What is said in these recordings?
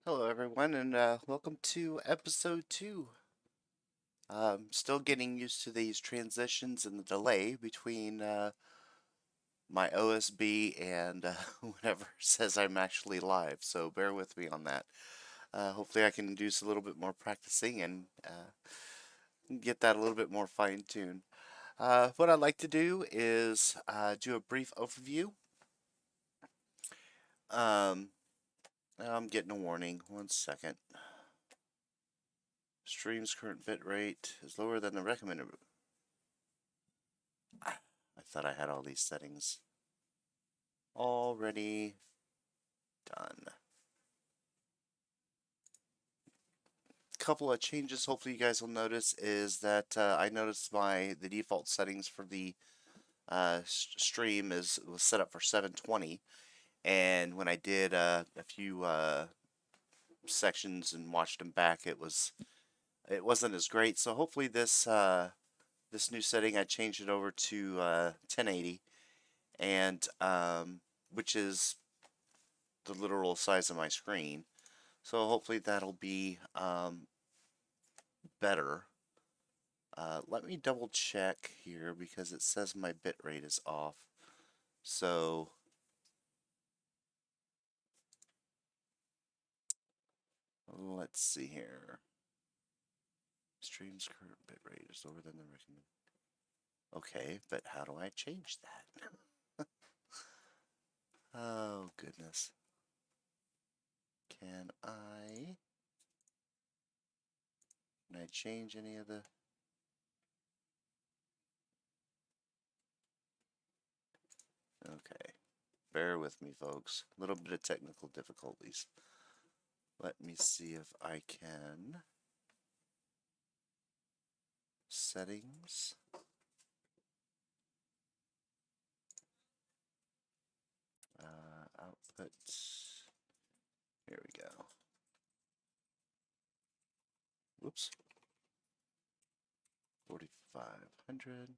Hello, everyone, and welcome to episode 2. Still getting used to these transitions and the delay between my OSB and whenever it says I'm actually live, so bear with me on that. Hopefully, I can do a little bit more practicing and get that a little bit more fine-tuned. What I'd like to do is do a brief overview. Um, I'm getting a warning. One second. Stream's current bit rate is lower than the recommended. I thought I had all these settings already done. Couple of changes hopefully you guys will notice is that I noticed the default settings for the stream was set up for 720, and when I did a few sections and watched them back, it wasn't as great. So hopefully this new setting, I changed it over to 1080, and which is the literal size of my screen. So hopefully that'll be better. Let me double check here because it says my bitrate is off. So let's see here. Stream's current bitrate is lower than the recommended. Okay, but how do I change that? Oh goodness. Can I change any of the Okay. Bear with me, folks. A little bit of technical difficulties. Let me see if I can. Settings. Output. Here we go. Whoops. 4500.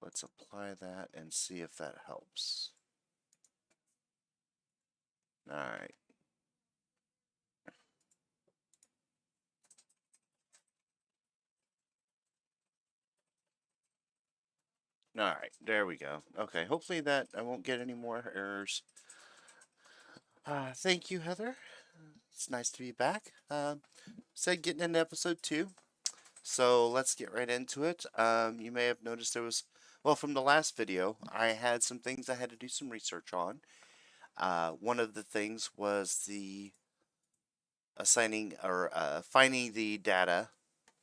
Let's apply that and see if that helps. Alright. Alright, there we go. Okay, hopefully that I won't get any more errors. Thank you, Heather. It's nice to be back. Said getting into episode 2. So let's get right into it. You may have noticed well, from the last video, I had some things I had to do some research on. One of the things was the assigning or finding the data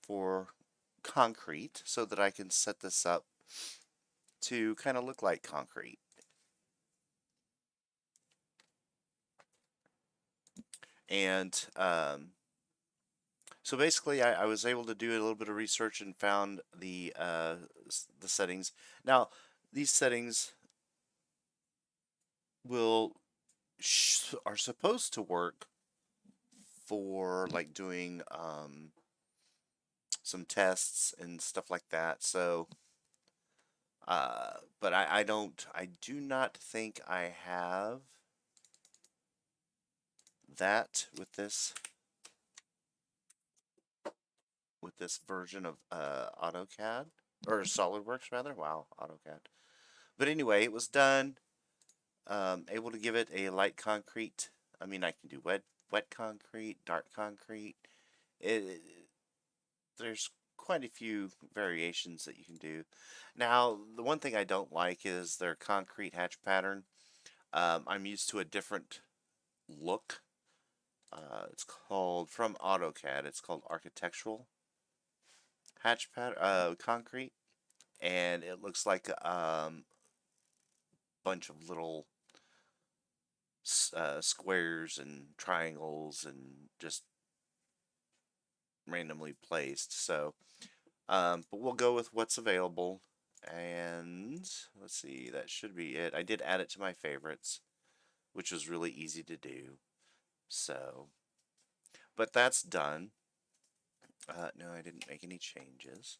for concrete so that I can set this up to kind of look like concrete. And so basically, I was able to do a little bit of research and found the settings. Now, these settings will are supposed to work for like doing some tests and stuff like that. So, but I do not think I have that with this version of AutoCAD or SolidWorks rather. Wow, AutoCAD. But anyway, it was done. Able to give it a light concrete. I mean, I can do wet concrete, dark concrete. It, there's quite a few variations that you can do. Now, the one thing I don't like is their concrete hatch pattern. I'm used to a different look. It's called from AutoCAD. It's called architectural hatch pattern concrete, and it looks like a bunch of little squares and triangles and just randomly placed. So, but we'll go with what's available. And let's see, that should be it. I did add it to my favorites, which was really easy to do. So, but that's done. No, I didn't make any changes.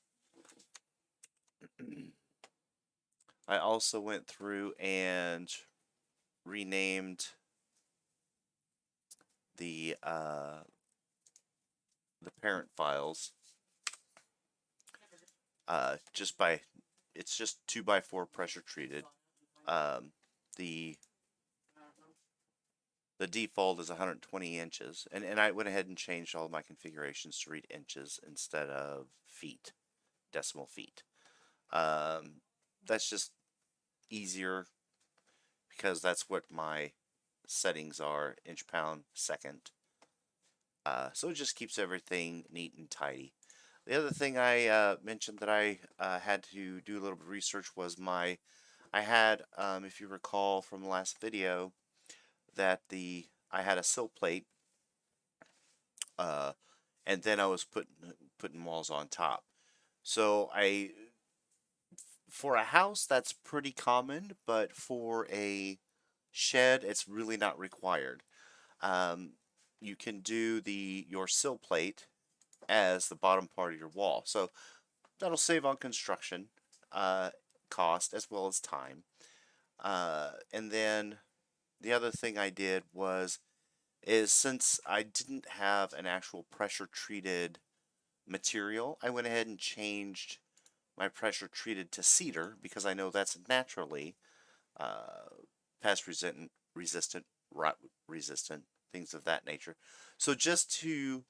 I also went through and renamed the parent files just by it's just 2x4 pressure treated. Um, the the default is 120 inches, and I went ahead and changed all of my configurations to read inches instead of feet, decimal feet. Um, that's just easier because that's what my settings are, inch pound second. So it just keeps everything neat and tidy. The other thing I mentioned that I had to do a little bit of research was I had, if you recall from the last video, that I had a sill plate, uh, and then I was putting walls on top. So for a house that's pretty common, but for a shed it's really not required. Um, you can do your sill plate as the bottom part of your wall, so that'll save on construction uh, cost as well as time. And then the other thing I did is since I didn't have an actual pressure treated material, I went ahead and changed my pressure treated to cedar because I know that's naturally uh, pest resistant, rot resistant, things of that nature. So just to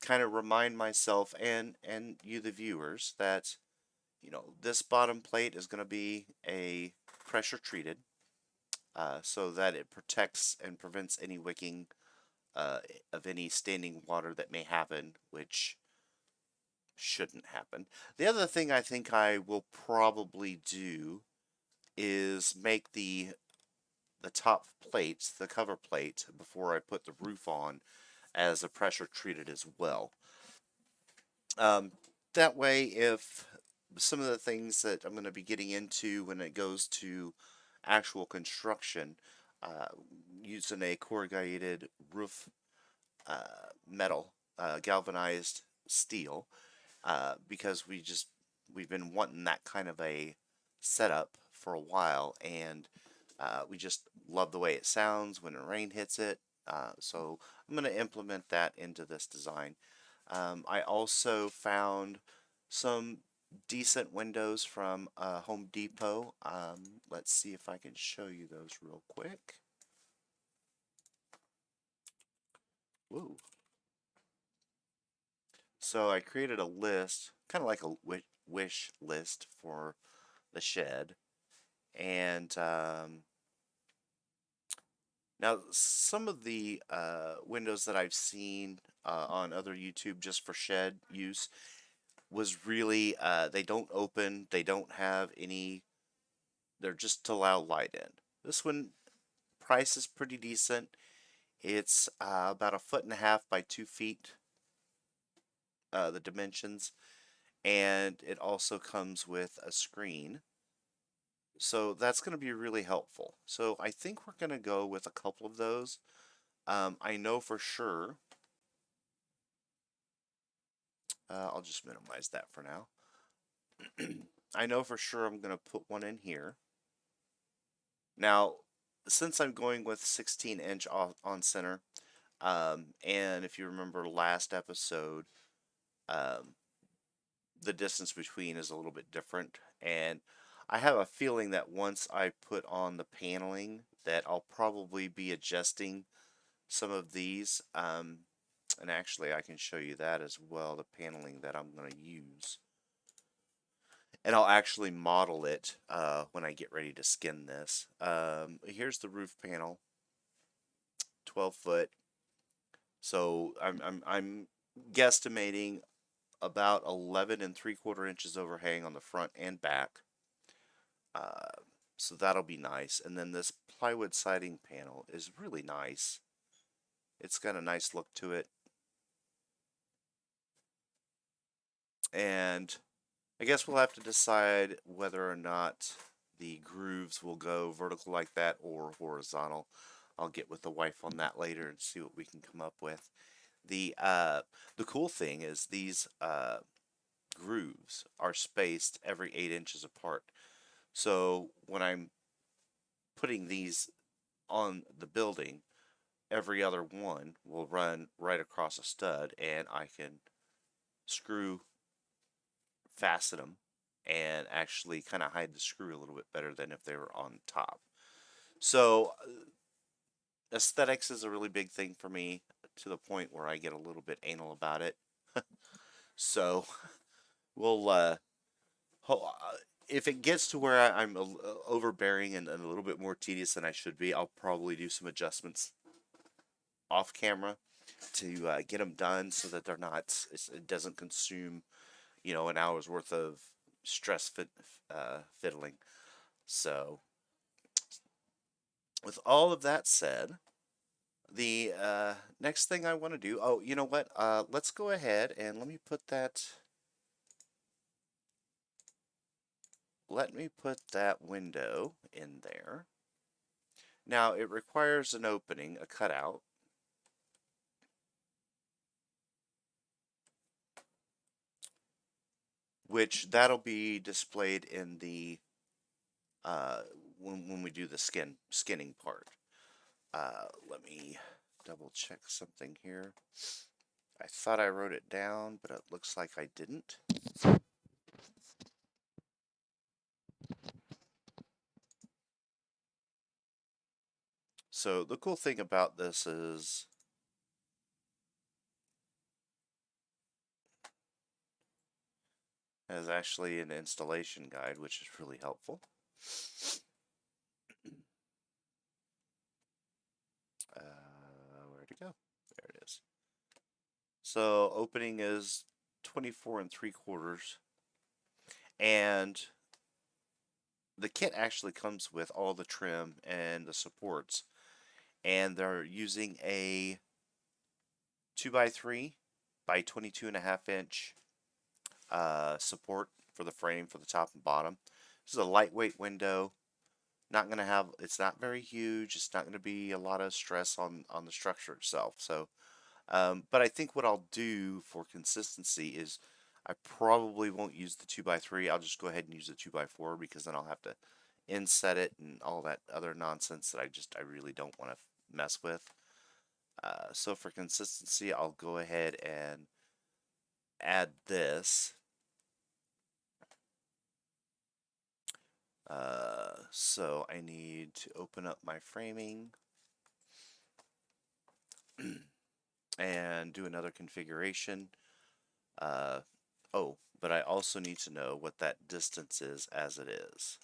kind of remind myself and you the viewers that this bottom plate is going to be a pressure treated so that it protects and prevents any wicking uh, of any standing water that may happen, which shouldn't happen. The other thing I think I will probably do is make the top plate, the cover plate, before I put the roof on, as a pressure treated as well. Um, that way, if some of the things that I'm going to be getting into when it goes to actual construction, uh, using a corrugated roof metal, galvanized steel, because we've been wanting that kind of a setup for a while, and we just love the way it sounds when the rain hits it. So I'm going to implement that into this design. I also found some decent windows from Home Depot. Let's see if I can show you those real quick. Woo. So I created a list, kind of like a wish list for the shed. And now some of the windows that I've seen on other YouTube just for shed use was really, they don't open, they don't have any, they're just to allow light in. This one, price is pretty decent. It's about 1.5 feet by 2 feet, the dimensions, and it also comes with a screen. So that's going to be really helpful. So I think we're going to go with a couple of those. I know for sure, I'll just minimize that for now. I know for sure I'm going to put one in here. Now, since I'm going with 16-inch on center, and if you remember last episode, um, the distance between is a little bit different, and I have a feeling that once I put on the paneling that I'll probably be adjusting some of these, and actually I can show you that as well, the paneling that I'm going to use. And I'll actually model it when I get ready to skin this. Here's the roof panel, 12 foot. So I'm guesstimating about 11 3/4 inches overhang on the front and back. Uh, so that'll be nice. And then this plywood siding panel is really nice. It's got a nice look to it. And I guess we'll have to decide whether or not the grooves will go vertical like that or horizontal. I'll get with the wife on that later and see what we can come up with. The cool thing is these grooves are spaced every 8 inches apart. So when I'm putting these on the building, every other one will run right across a stud, and I can screw fasten them and actually kind of hide the screw a little bit better than if they were on top. So aesthetics is a really big thing for me, to the point where I get a little bit anal about it. So we'll if it gets to where I'm overbearing and a little bit more tedious than I should be, I'll probably do some adjustments off camera to get them done so that they're not, it doesn't consume, an hour's worth of stress fiddling. So with all of that said, the next thing I want to do, oh, you know what? Let's go ahead and let me put that window in there. Now it requires an opening, a cutout. Which that'll be displayed in the when we do the skinning part. Let me double check something here. I thought I wrote it down, but it looks like I didn't. So the cool thing about this is has actually an installation guide, which is really helpful. Where'd it go? There it is. So opening is 24 3/4, and the kit actually comes with all the trim and the supports, and they're using a 2x3 by 22.5 inch support for the frame for the top and bottom. This is a lightweight window. Not going to have, it's not very huge. It's not going to be a lot of stress on the structure itself. So, but I think what I'll do for consistency is I probably won't use the 2x3. I'll just go ahead and use the 2x4, because then I'll have to inset it and all that other nonsense that I really don't want to mess with. So for consistency, I'll go ahead and add this. So I need to open up my framing and do another configuration. Oh, but I also need to know what that distance is as it is.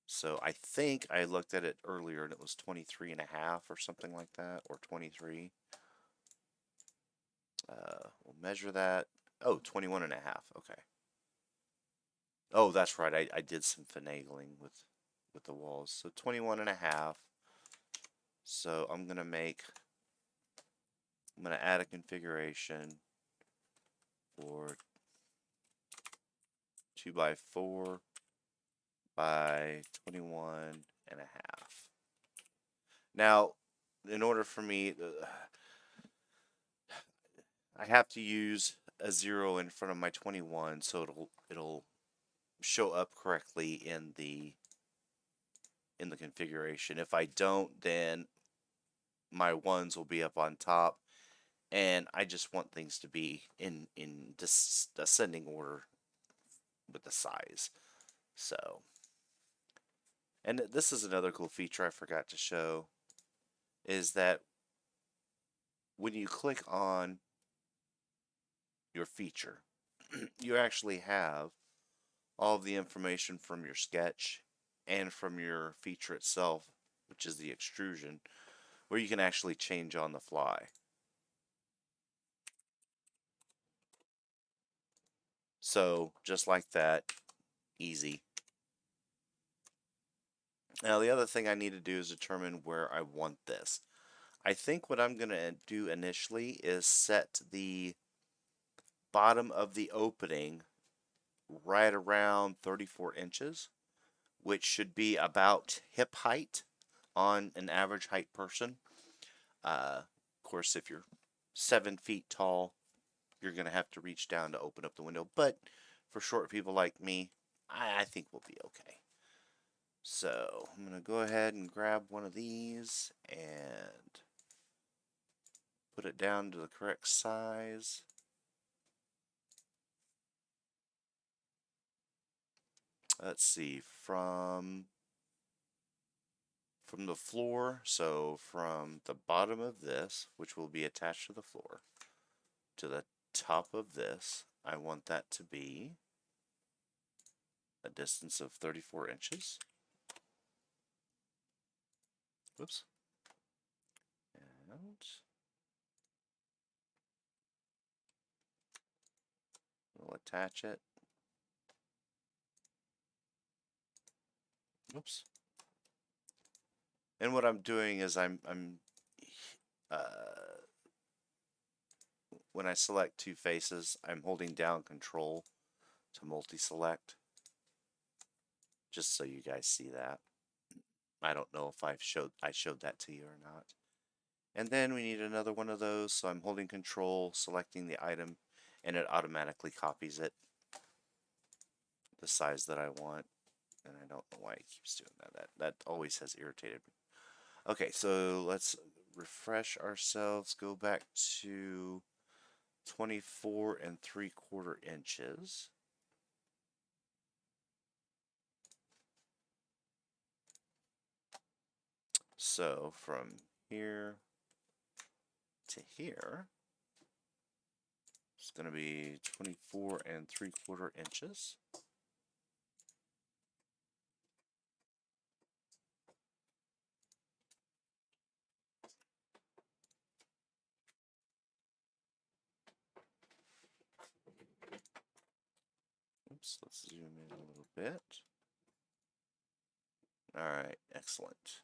So I think I looked at it earlier and it was 23.5 or something like that, or 23. We'll measure that. Oh, 21.5. Okay. Oh, that's right. I did some finagling with the walls. So 21.5. So I'm going to add a configuration for 2x4 by 21.5. Now, in order for me, I have to use a 0 in front of my 21, so it'll show up correctly in the configuration. If I don't, then my ones will be up on top, and I just want things to be in descending order with the size. So, and this is another cool feature I forgot to show, is that when you click on your feature, you actually have all of the information from your sketch and from your feature itself, which is the extrusion, where you can actually change on the fly. So just like that, easy. Now the other thing I need to do is determine where I want this. I think what I'm going to do initially is set the bottom of the opening right around 34 inches, which should be about hip height on an average height person. Of course, if you're 7 feet tall, you're going to have to reach down to open up the window. But for short people like me, I think we'll be okay. So I'm going to go ahead and grab one of these and put it down to the correct size. Let's see, from the floor, so from the bottom of this, which will be attached to the floor, to the top of this, I want that to be a distance of 34 inches. Whoops. And we'll attach it. Oops. And what I'm doing is uh, when I select two faces, I'm holding down Control to multi-select, just so you guys see that. I don't know if I showed that to you or not. And then we need another one of those, so I'm holding Control, selecting the item, and it automatically copies it the size that I want. And I don't know why it keeps doing that. That always has irritated me. Okay, so let's refresh ourselves, go back to 24 3/4 inches. So from here to here, it's going to be 24 3/4 inches. Oops, let's zoom in a little bit. Alright, excellent.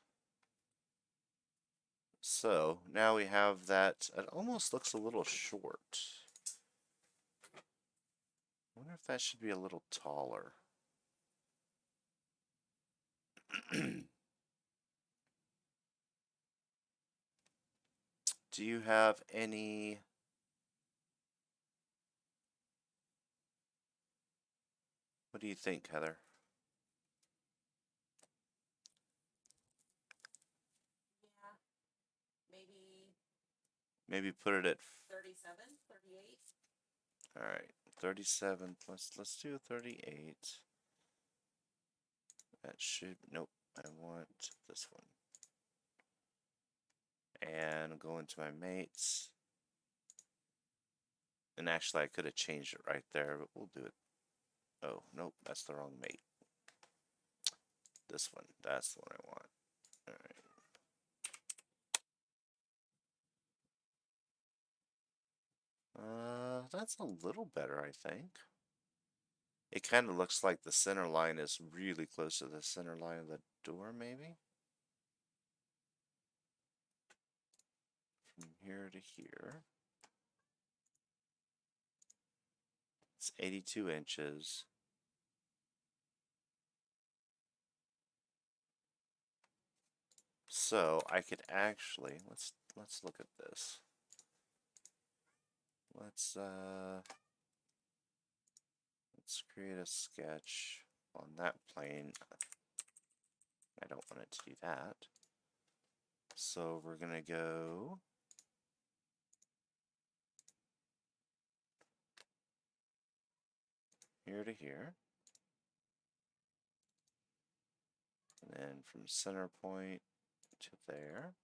So now we have that. It almost looks a little short. I wonder if that should be a little taller. Do you have any... What do you think, Heather? Yeah, maybe put it at 37, 38. All right, 37. Let's do 38. That should, nope. I want this one. And go into my mates. And actually, I could have changed it right there, but we'll do it. Oh, nope, that's the wrong mate. This one, that's the one I want. All right. That's a little better, I think. It kind of looks like the center line is really close to the center line of the door, maybe? From here to here. It's 82 inches. So I could actually, let's look at this. Let's create a sketch on that plane. I don't want it to do that. So we're gonna go here to here. And then from center point to there.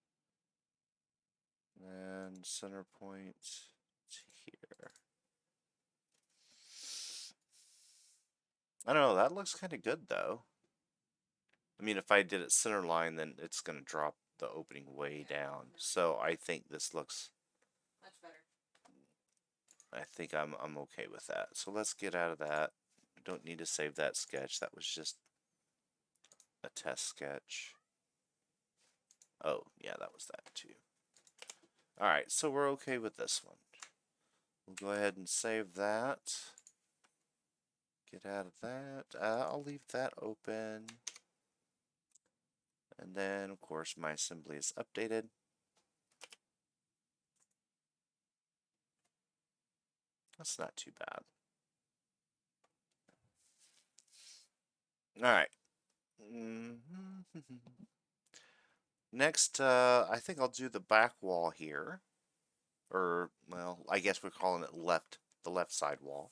And center point to here. I don't know, that looks kind of good though. I mean, if I did it center line, then it's going to drop the opening way down. So I think this looks much better. I think I'm okay with that. So let's get out of that. Don't need to save that sketch. That was just a test sketch. Oh, yeah, that was that too. Alright, so we're okay with this one. We'll go ahead and save that. Get out of that. I'll leave that open. And then, of course, my assembly is updated. That's not too bad. Alright. Next, I think I'll do the back wall here. Or, well, I guess we're calling it the left side wall.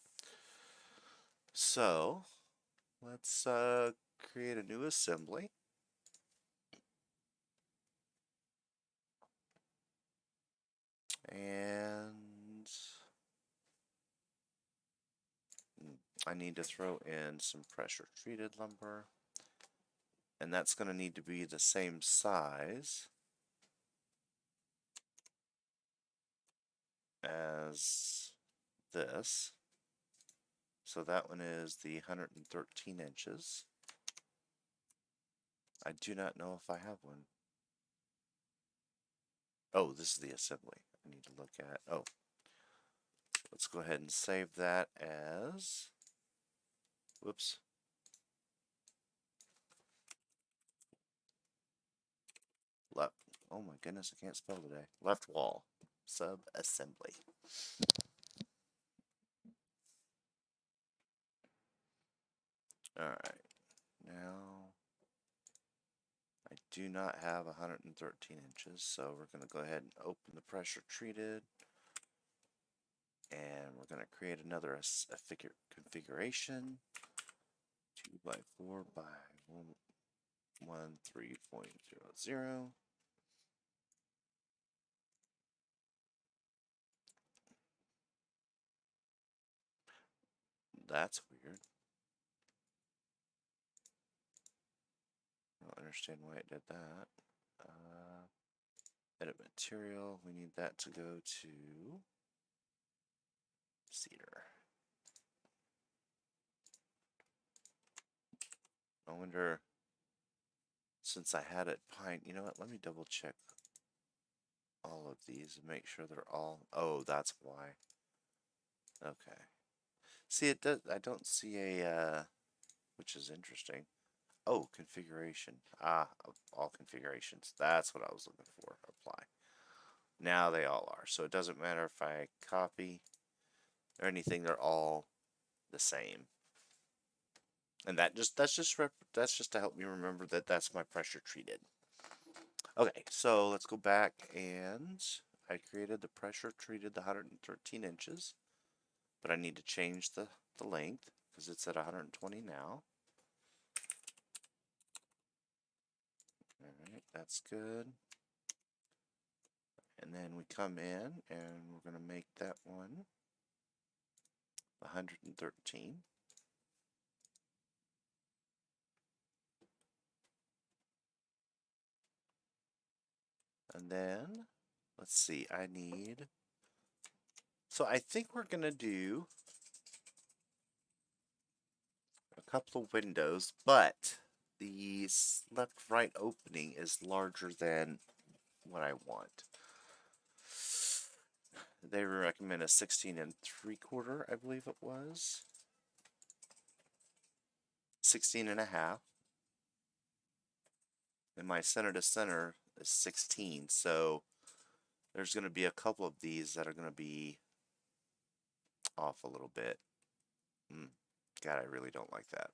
So, let's create a new assembly. And I need to throw in some pressure treated lumber. And that's going to need to be the same size as this. So that one is the 113 inches. I do not know if I have one. Oh, this is the assembly I need to look at. Oh, let's go ahead and save that as, whoops. Left, oh my goodness, I can't spell today. Left wall, sub-assembly. Alright, now I do not have 113 inches, so we're going to go ahead and open the pressure treated. And we're going to create another a figure configuration. 2 by 4 by 13.00. That's weird. I don't understand why it did that. Edit material. We need that to go to cedar. I wonder, since I had it pine, you know what? Let me double check all of these and make sure they're all. Oh, that's why. Okay. See, it does. I don't see a, which is interesting. Oh, configuration. Ah, all configurations. That's what I was looking for. Apply. Now they all are. So it doesn't matter if I copy or anything. They're all the same. And that's just to help me remember that that's my pressure treated. Okay, so let's go back, and I created the pressure treated the 113 inches, but I need to change the length because it's at 120 now. Alright, that's good. And then we come in and we're going to make that one 113. And then, let's see, I need, so I think we're going to do a couple of windows, but the left-right opening is larger than what I want. They recommend a 16 3/4, I believe it was. 16 1/2. And my center to center is 16, so there's going to be a couple of these that are going to be off a little bit. God, I really don't like that.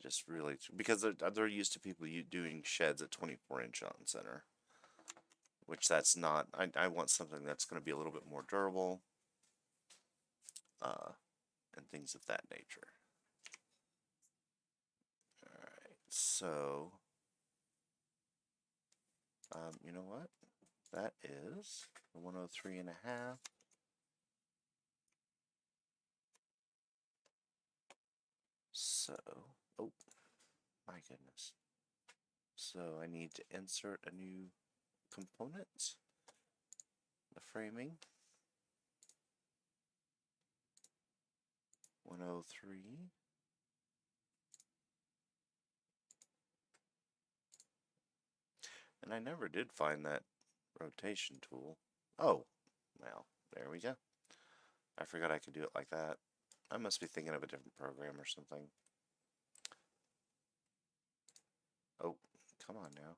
Just really, because they're used to people doing sheds at 24-inch on center, which that's not. I want something that's going to be a little bit more durable, and things of that nature. All right, so you know what? That is 103 1/2. So, oh my goodness. So I need to insert a new component, the framing. 103. And I never did find that rotation tool. Oh, well, there we go. I forgot I could do it like that. I must be thinking of a different program or something. Oh, come on now.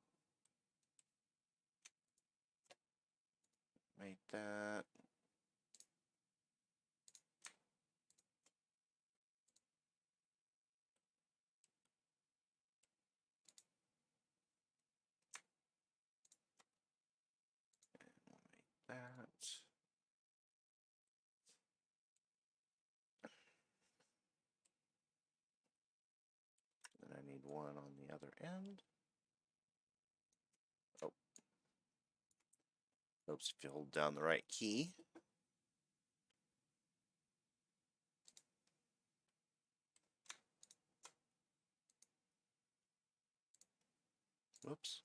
Make that. one on the other end. Oh. Oops, if you hold down the right key. Whoops.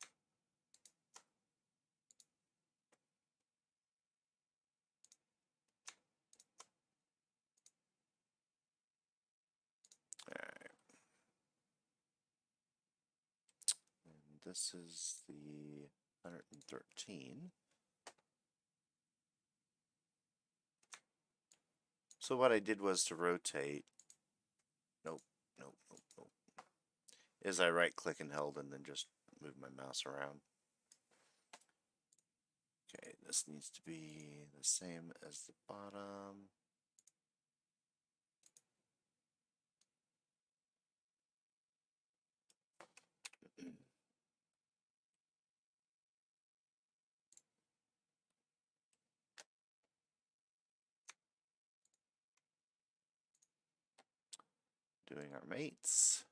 Alright. And this is the 113. So what I did was to rotate. Nope, nope, nope, nope. Is I right click and held and then just move my mouse around. Okay, this needs to be the same as the bottom. Doing our mates.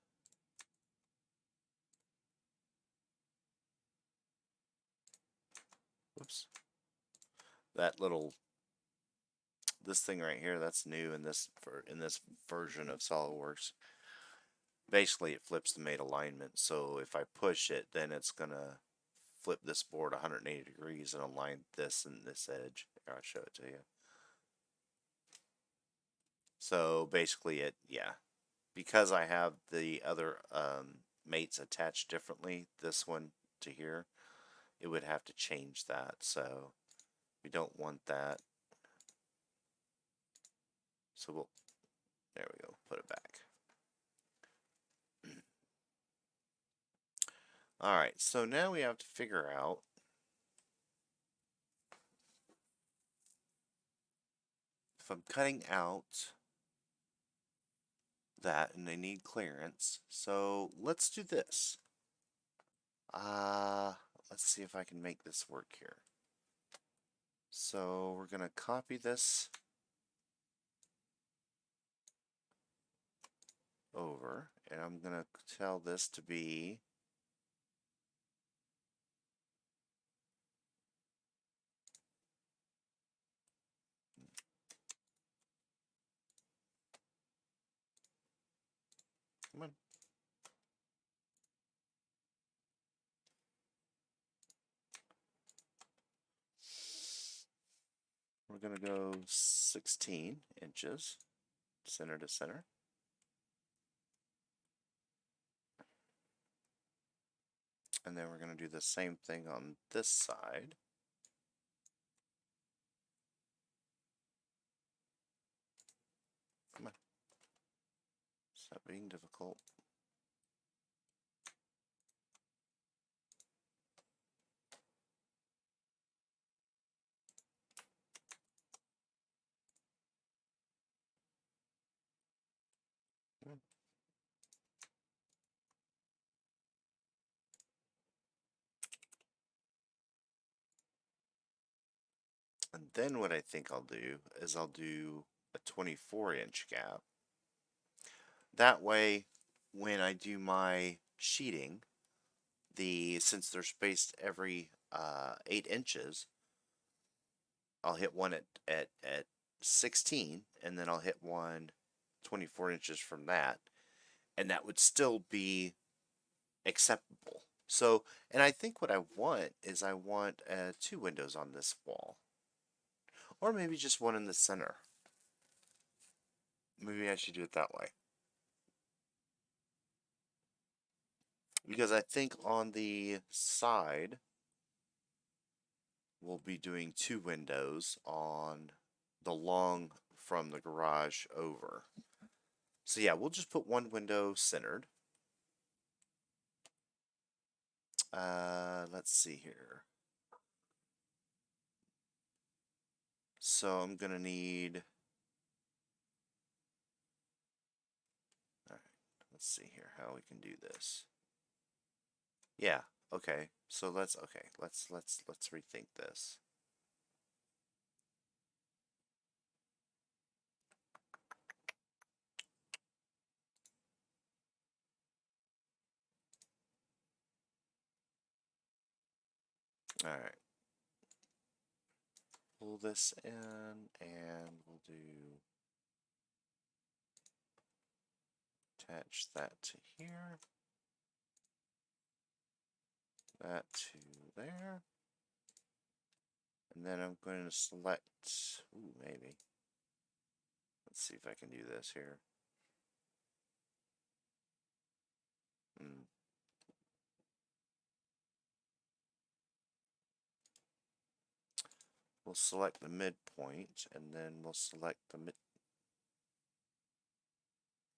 Whoops. That little, this thing right here, that's new in this version of SolidWorks. Basically, it flips the mate alignment. So if I push it, then it's gonna flip this board 180 degrees and align this and this edge. Here, I'll show it to you. So basically, because I have the other mates attached differently, this one to here, it would have to change that. So we don't want that. So there we go, put it back. Alright, so now we have to figure out if I'm cutting out that and they need clearance. So let's do this. Let's see if I can make this work here. So we're gonna copy this over, and I'm gonna tell this to be come on. We're gonna go 16 inches, center to center. And then we're gonna do the same thing on this side. Come on. Stop being difficult. And then what I think I'll do is I'll do a 24-inch gap. That way, when I do my sheeting, since they're spaced every 8 inches, I'll hit one at 16, and then I'll hit one 24 inches from that, and that would still be acceptable. So, and I think what I want is I want 2 windows on this wall, or maybe just one in the center. Maybe I should do it that way. Because I think on the side, we'll be doing 2 windows on the long from the garage over. So yeah, we'll just put 1 window centered. Let's see here. So I'm gonna need, alright, let's see here how we can do this. Yeah, okay. So let's rethink this. Alright. Pull this in and we'll do attach that to here. That to there. And then I'm going to select, ooh, maybe. Let's see if I can do this here. We'll select the midpoint, and then we'll select the mid.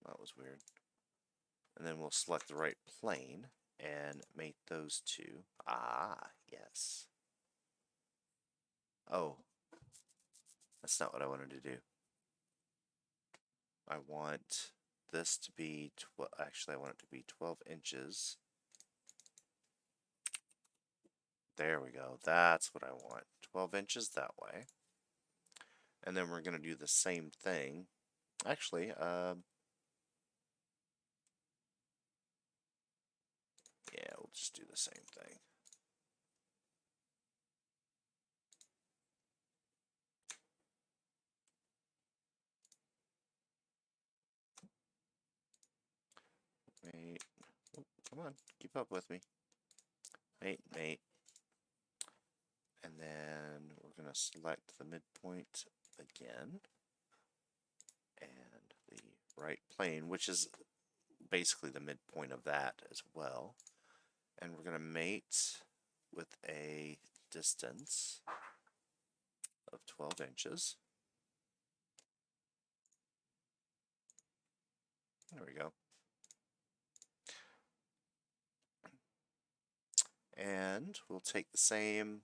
That was weird. And then we'll select the right plane and mate those two. Ah, yes. Oh, that's not what I wanted to do. I want this to be, actually I want it to be 12 inches. There we go. That's what I want. 12 inches that way. And then we're going to do the same thing. Actually, yeah, we'll just do the same thing. Mate. Oh, come on, keep up with me. Mate, mate. And then we're going to select the midpoint again. And the right plane, which is basically the midpoint of that as well. And we're going to mate with a distance of 12 inches. There we go. And we'll take the same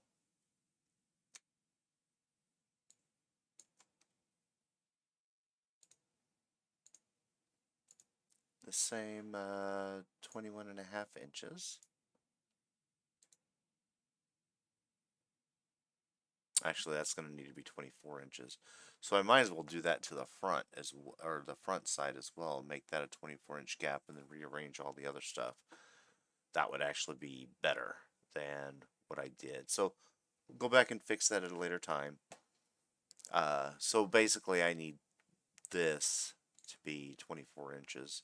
the same 21.5 inches. Actually, that's going to need to be 24 inches. So I might as well do that to the front or the front side as well. Make that a 24-inch gap and then rearrange all the other stuff. That would actually be better than what I did. So we'll go back and fix that at a later time. So basically I need this to be 24 inches.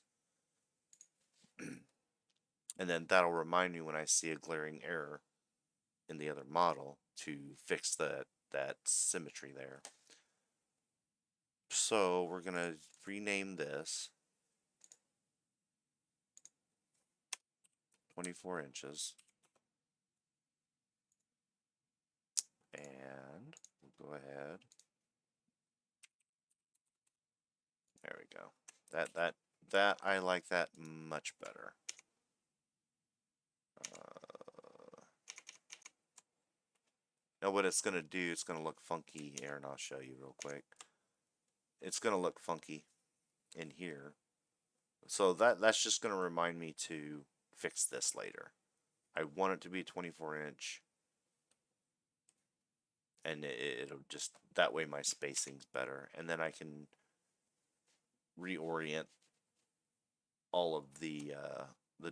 And then that'll remind me when I see a glaring error in the other model to fix that symmetry there. So we're going to rename this 24 inches. And we'll go ahead. There we go. That I like that much better. Now what it's going to do, it's going to look funky here, and I'll show you real quick. It's going to look funky in here. So that's just going to remind me to fix this later. I want it to be 24-inch. And it'll just, that way my spacing's better. And then I can reorient all of the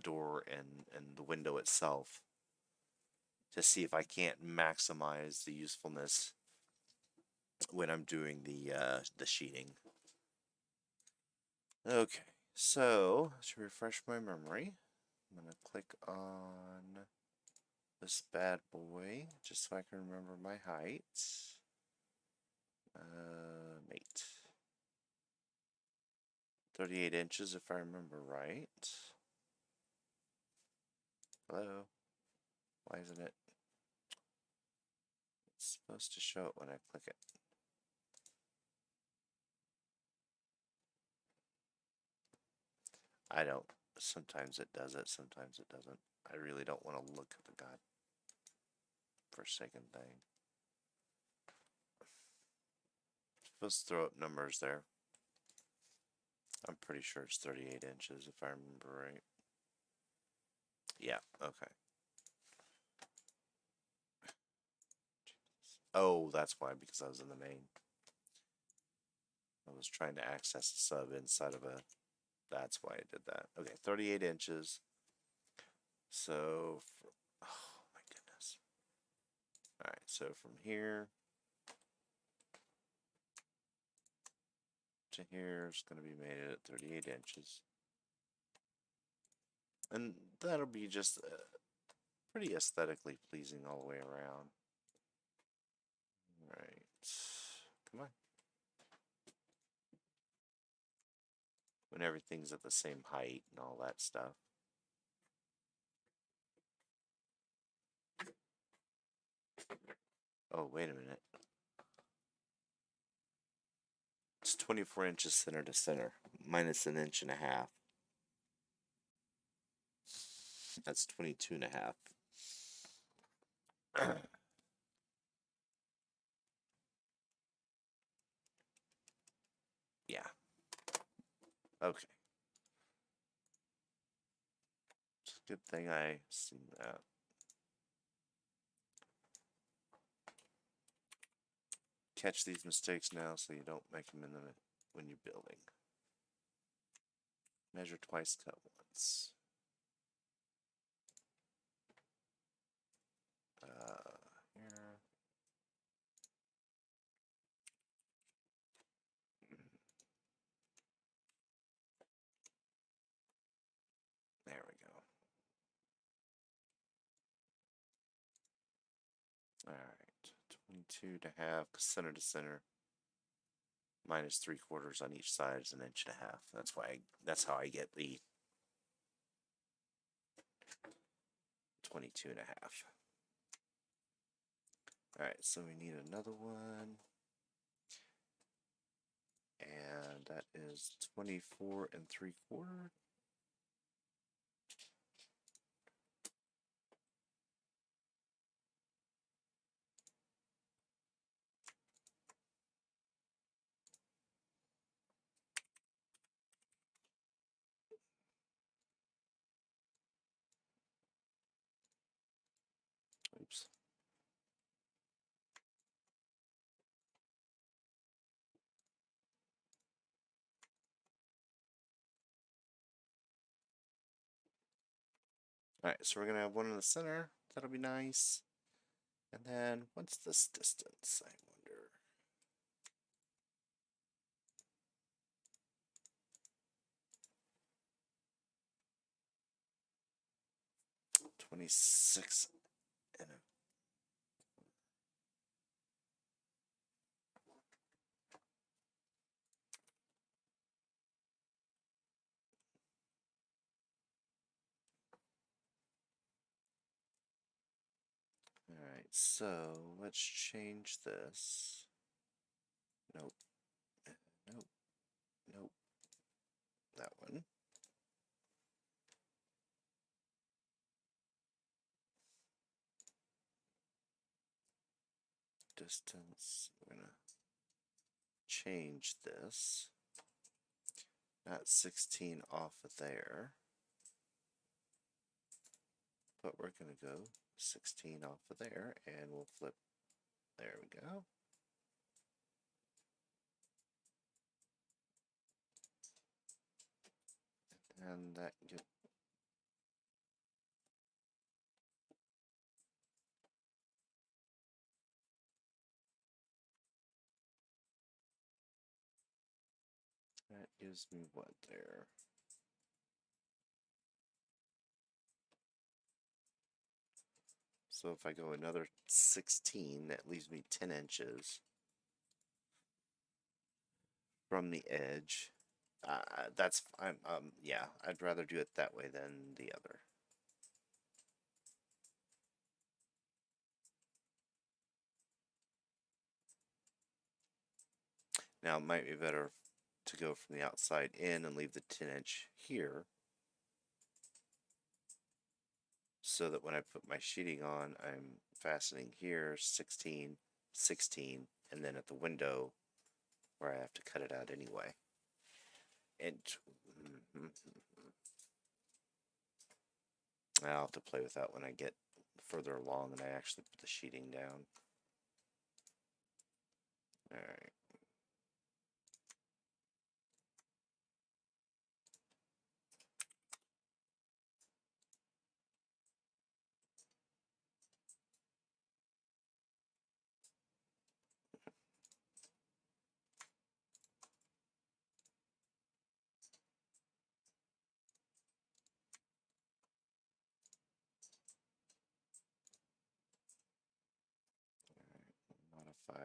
door and the window itself to see if I can't maximize the usefulness when I'm doing the sheeting. Okay, so to refresh my memory, I'm gonna click on this bad boy just so I can remember my height. Mate. 38 inches if I remember right. Hello? Why isn't it? It's supposed to show it when I click it. I don't. Sometimes it does it, sometimes it doesn't. I really don't want to look at the god forsaken thing. Supposed to throw up numbers there. I'm pretty sure it's 38 inches if I remember right. Yeah, okay. Oh, that's why, because I was in the main. I was trying to access the sub inside of a... That's why I did that. Okay, 38 inches. So, oh my goodness. Alright, so from here to here is going to be made at 38 inches. And that'll be just pretty aesthetically pleasing all the way around. Right. Come on. When everything's at the same height and all that stuff. Oh, wait a minute. It's 24 inches center to center, minus an inch and a half. That's 22 and a half. Yeah. Okay. It's a good thing I seen that. Catch these mistakes now so you don't make them when you're building. Measure twice, cut once. Here. There we go. Alright, 22 to half, center to center, minus 3/4 on each side is an inch and a half. That's how I get the 22 and a half. Alright, so we need another one. And that is 24 3/4. Oops. Alright, so we're going to have one in the center. That'll be nice. And then, what's this distance, I wonder? $26 and a Alright, so let's change this. Nope. Nope. Nope. That one. Distance. We're gonna change this. Not 16 off of there. But we're gonna go 16 off of there and we'll flip. There we go. And that gives me what there? So if I go another 16, that leaves me 10 inches from the edge. Yeah, I'd rather do it that way than the other. Now, it might be better to go from the outside in and leave the 10-inch here, so that when I put my sheeting on, I'm fastening here 16, 16, and then at the window where I have to cut it out anyway. And I'll have to play with that when I get further along and I actually put the sheeting down. Alright.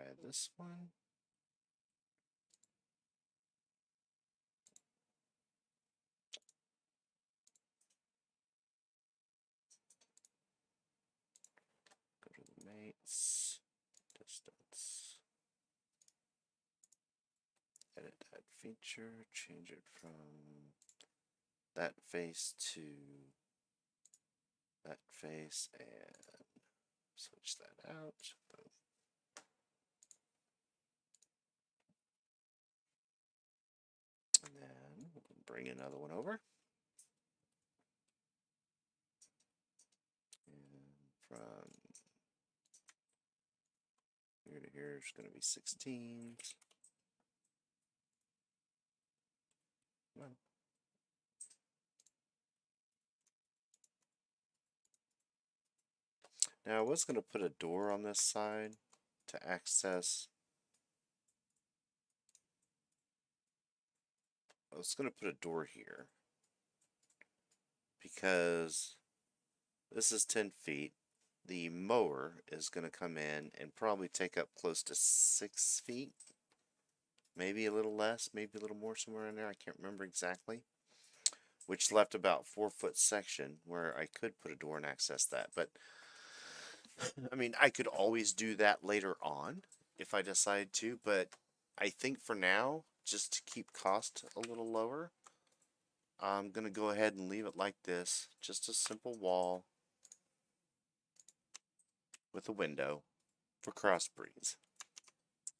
try this one. Go to the mates, distance. Edit that feature, change it from that face to that face, and switch that out. Boom. And then we can bring another one over. And from here to here is going to be 16. Come on. Now I was going to put a door on this side to access. I was going to put a door here because this is 10 feet. The mower is going to come in and probably take up close to 6 feet. Maybe a little less, maybe a little more somewhere in there. I can't remember exactly. Which left about 4-foot section where I could put a door and access that. But, I mean, I could always do that later on if I decide to. But I think for now, just to keep cost a little lower, I'm going to go ahead and leave it like this. Just a simple wall with a window for crossbreeds.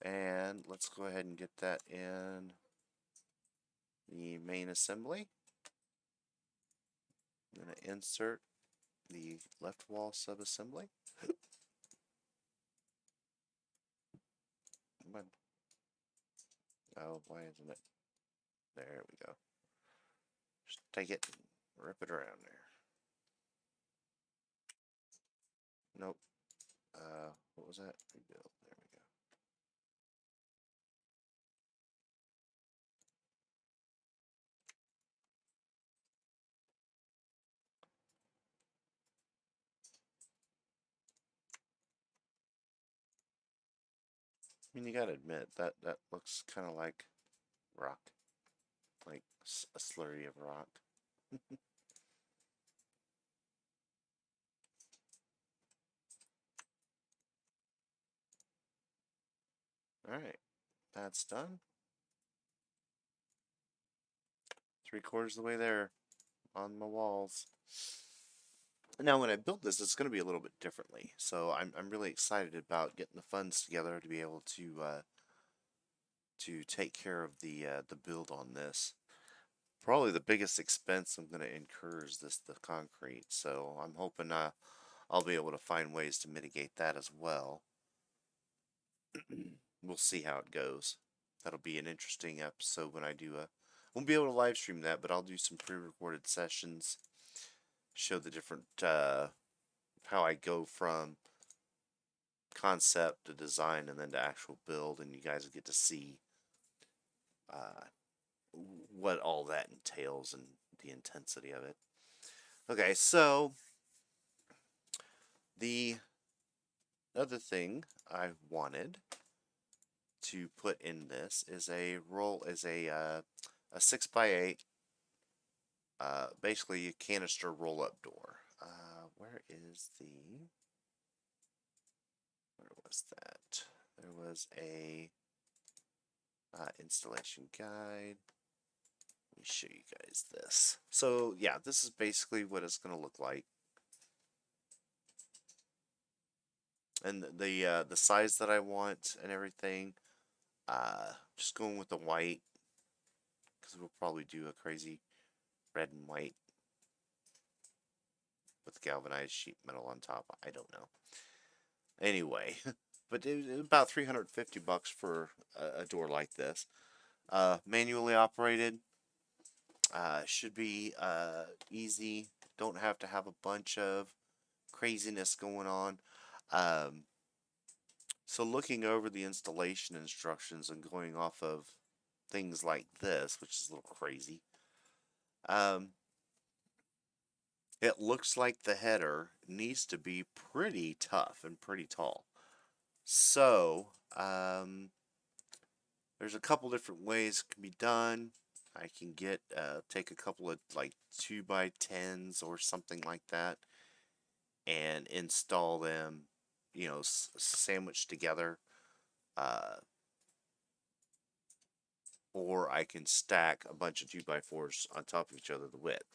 And let's go ahead and get that in the main assembly. I'm going to insert the left wall subassembly. Come on. Oh, why isn't it? There we go. Just take it and rip it around there. Nope. What was that? Rebuild. There we go. I mean, you gotta admit that looks kind of like rock, like a slurry of rock. All right, that's done. 3/4 of the way there on my walls. Now, when I build this, it's going to be a little bit differently. So I'm really excited about getting the funds together to be able to take care of the build on this. Probably the biggest expense I'm going to incur is the concrete. So I'm hoping I'll be able to find ways to mitigate that as well. We'll see how it goes. That'll be an interesting episode when I do won't be able to live stream that, but I'll do some pre-recorded sessions, show the different how I go from concept to design and then to actual build, and you guys will get to see what all that entails and the intensity of it. Okay, so the other thing I wanted to put in this is a 6x8, basically a canister roll-up door. Where was that? There was a installation guide. Let me show you guys this. So yeah, this is basically what it's going to look like. And the size that I want and everything, just going with the white, because we'll probably do a crazy red and white with galvanized sheet metal on top. I don't know. Anyway, but it was about $350 for a door like this. Manually operated. Should be easy. Don't have to have a bunch of craziness going on. So looking over the installation instructions and going off of things like this, which is a little crazy, it looks like the header needs to be pretty tough and pretty tall. So, there's a couple different ways it can be done. I can take a couple of like 2x10s or something like that and install them, sandwiched together. Uh, or I can stack a bunch of 2x4s on top of each other the width.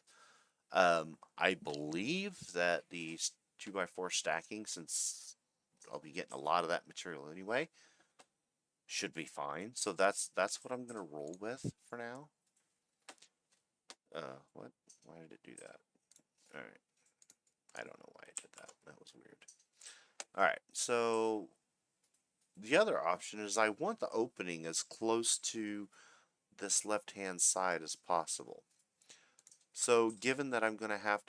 I believe that the 2x4 stacking, since I'll be getting a lot of that material anyway, should be fine. So that's what I'm gonna roll with for now. What? Why did it do that? All right, I don't know why it did that. That was weird. All right, so the other option is I want the opening as close to this left-hand side as possible. So given that I'm going to have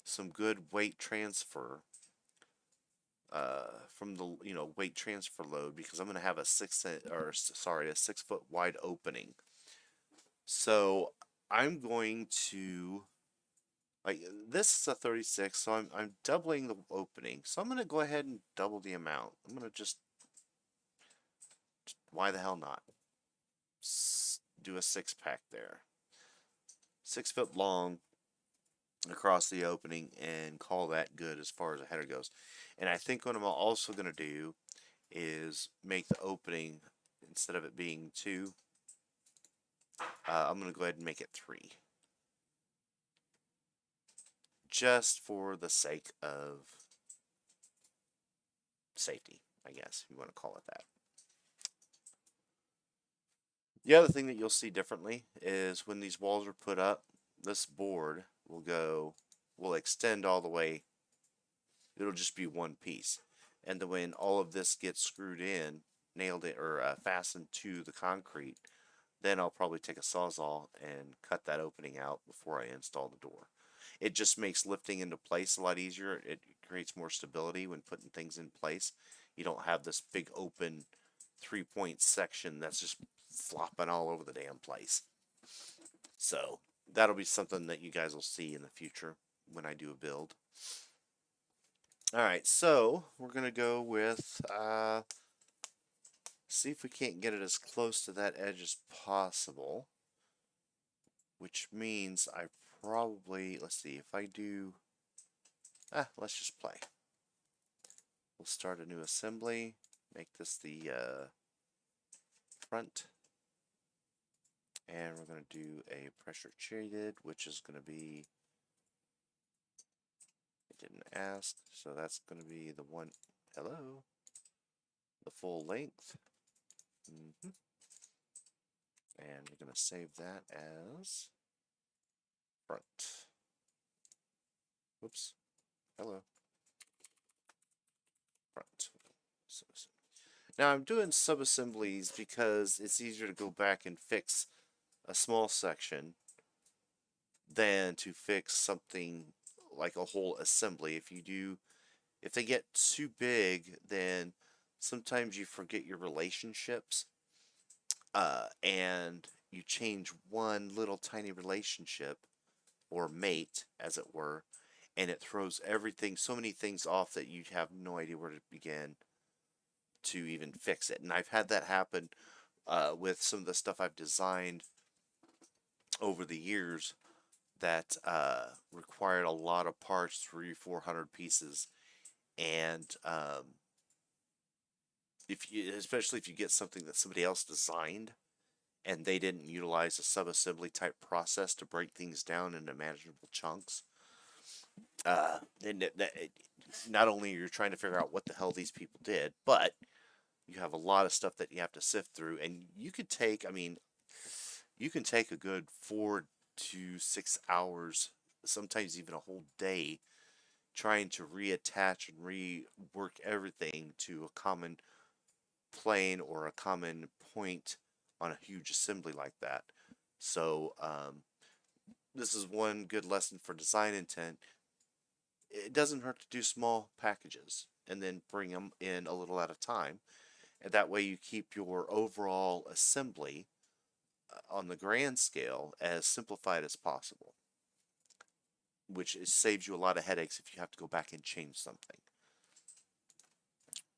some good weight transfer from the weight transfer load, because I'm going to have a 6 foot wide opening. So I'm going to, like, this is a 36, so I'm doubling the opening. So I'm going to go ahead and double the amount. I'm going to just, why the hell not? Do a 6-pack there. 6 foot long across the opening and call that good as far as the header goes. And I think what I'm also going to do is make the opening, instead of it being 2, I'm going to go ahead and make it 3. Just for the sake of safety, I guess, if you want to call it that. The other thing that you'll see differently is when these walls are put up, this board will extend all the way. It'll just be one piece. And then when all of this gets screwed in, nailed it, or fastened to the concrete, then I'll probably take a Sawzall and cut that opening out before I install the door. It just makes lifting into place a lot easier. It creates more stability when putting things in place. You don't have this big open 3-point section that's just flopping all over the damn place. So that'll be something that you guys will see in the future when I do a build. Alright, so we're going to go with, see if we can't get it as close to that edge as possible. Which means I probably, let's see, if I do, let's just play. We'll start a new assembly, make this the front. And we're going to do a pressure treated, which is going to be, it didn't ask, so that's going to be the one, hello, the full length. And we're going to save that as front. Whoops, hello, front. Now I'm doing sub-assemblies because it's easier to go back and fix a small section than to fix something like a whole assembly. If they get too big, then sometimes you forget your relationships, and you change one little tiny relationship, or mate, as it were, and it throws so many things off that you have no idea where to begin to even fix it. And I've had that happen with some of the stuff I've designed over the years that required a lot of parts, 300-400 pieces, and especially if you get something that somebody else designed and they didn't utilize a sub-assembly type process to break things down into manageable chunks, not only are you trying to figure out what the hell these people did, but you have a lot of stuff that you have to sift through, and you can take a good 4 to 6 hours, sometimes even a whole day, trying to reattach and rework everything to a common plane or a common point on a huge assembly like that. So this is one good lesson for design intent. It doesn't hurt to do small packages and then bring them in a little at a time, and that way you keep your overall assembly on the grand scale as simplified as possible, which saves you a lot of headaches if you have to go back and change something.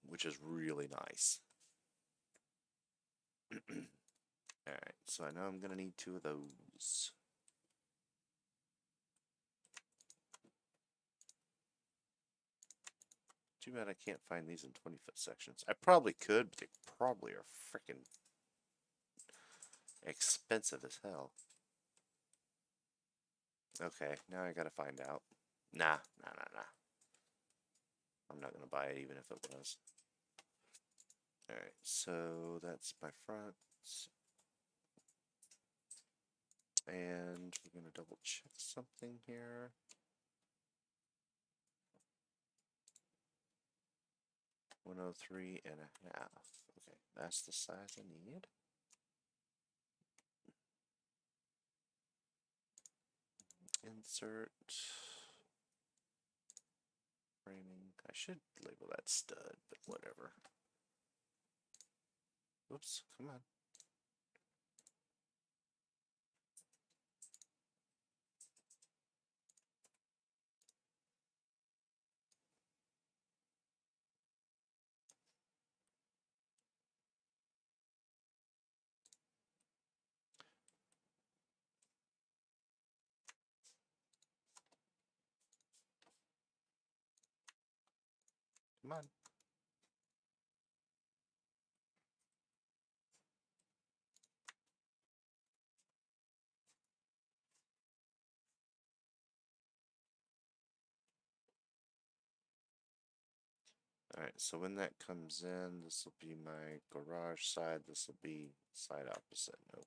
which is really nice. Alright, so I know I'm going to need 2 of those. Too bad I can't find these in 20-foot sections. I probably could, but they probably are freaking expensive as hell. Okay, now I gotta find out. Nah. I'm not gonna buy it even if it was. Alright, so that's my front. And we're gonna double check something here. $103.5. Okay, that's the size I need. Insert framing. I should label that stud, but whatever. Whoops, come on. Come on. Alright, so when that comes in, this will be my garage side, this will be side opposite. Okay.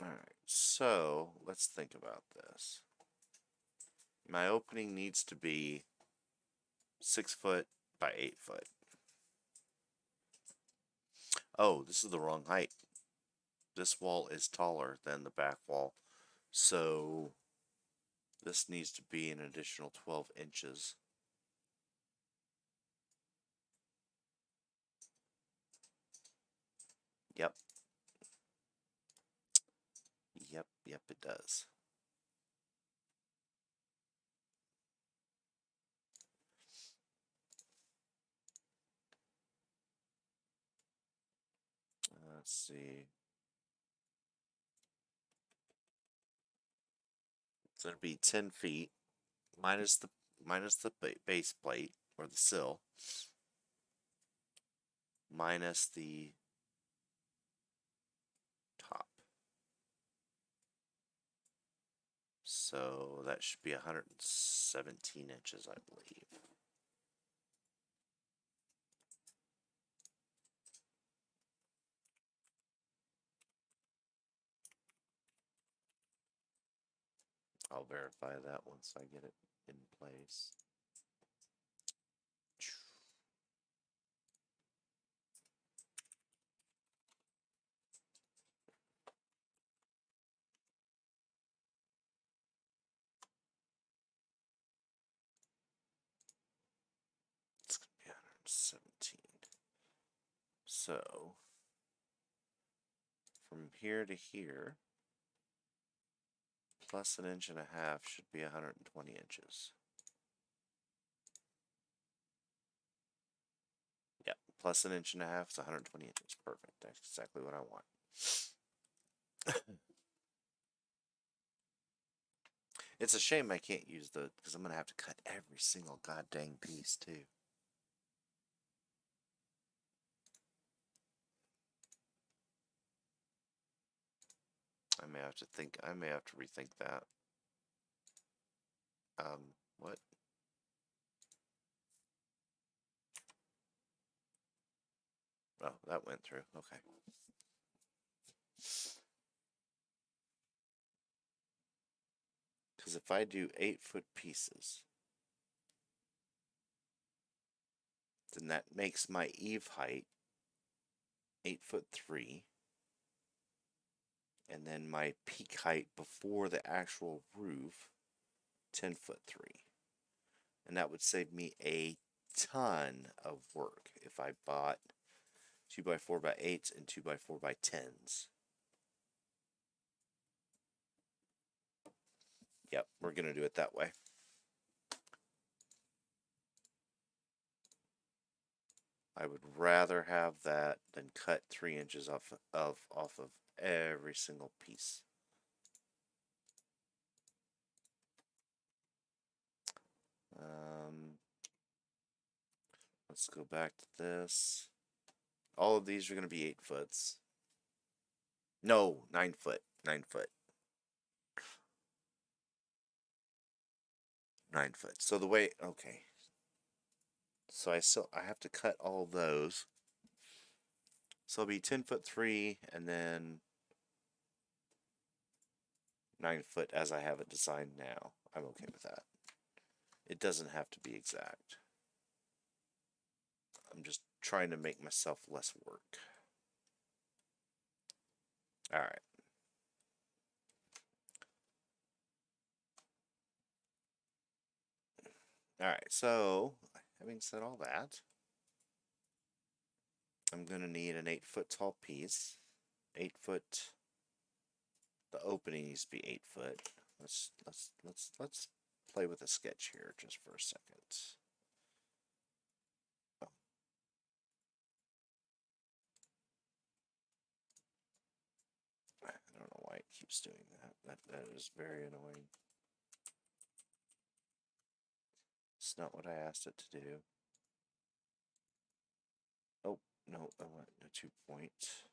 Alright, so let's think about this. My opening needs to be 6 foot by 8 foot. Oh, this is the wrong height. This wall is taller than the back wall, so this needs to be an additional 12 inches. Yep. Yep, it does. Let's see. So it'd be 10 feet minus the base plate or the sill minus the top. So that should be 117 inches, I believe. I'll verify that once I get it in place. It's going to be 117. So, from here to here, plus 1.5 inches should be 120 inches. Yep, plus 1.5 inches is 120 inches. Perfect. That's exactly what I want. It's a shame I can't use because I'm going to have to cut every single goddamn piece too. I may have to rethink that. What? Oh, that went through. Okay. Because if I do 8-foot pieces, then that makes my eave height 8'3", And then my peak height before the actual roof, 10 foot 3. And that would save me a ton of work if I bought 2x4x8s and 2x4x10s. Yep, we're going to do it that way. I would rather have that than cut 3 inches off of every single piece. Let's go back to this. All of these are going to be 8 foots. No, 9 foot. 9 foot. 9 foot. So the way, okay. So I have to cut all those. So it'll be 10 foot 3 and then 9 foot as I have it designed now. I'm okay with that. It doesn't have to be exact. I'm just trying to make myself less work. Alright. Alright, so having said all that, I'm gonna need an 8 foot tall piece. 8 foot. The opening needs to be 8 foot. Let's play with a sketch here just for a second. Oh. I don't know why it keeps doing that. That is very annoying. It's not what I asked it to do. Oh, no, I want a 2 point.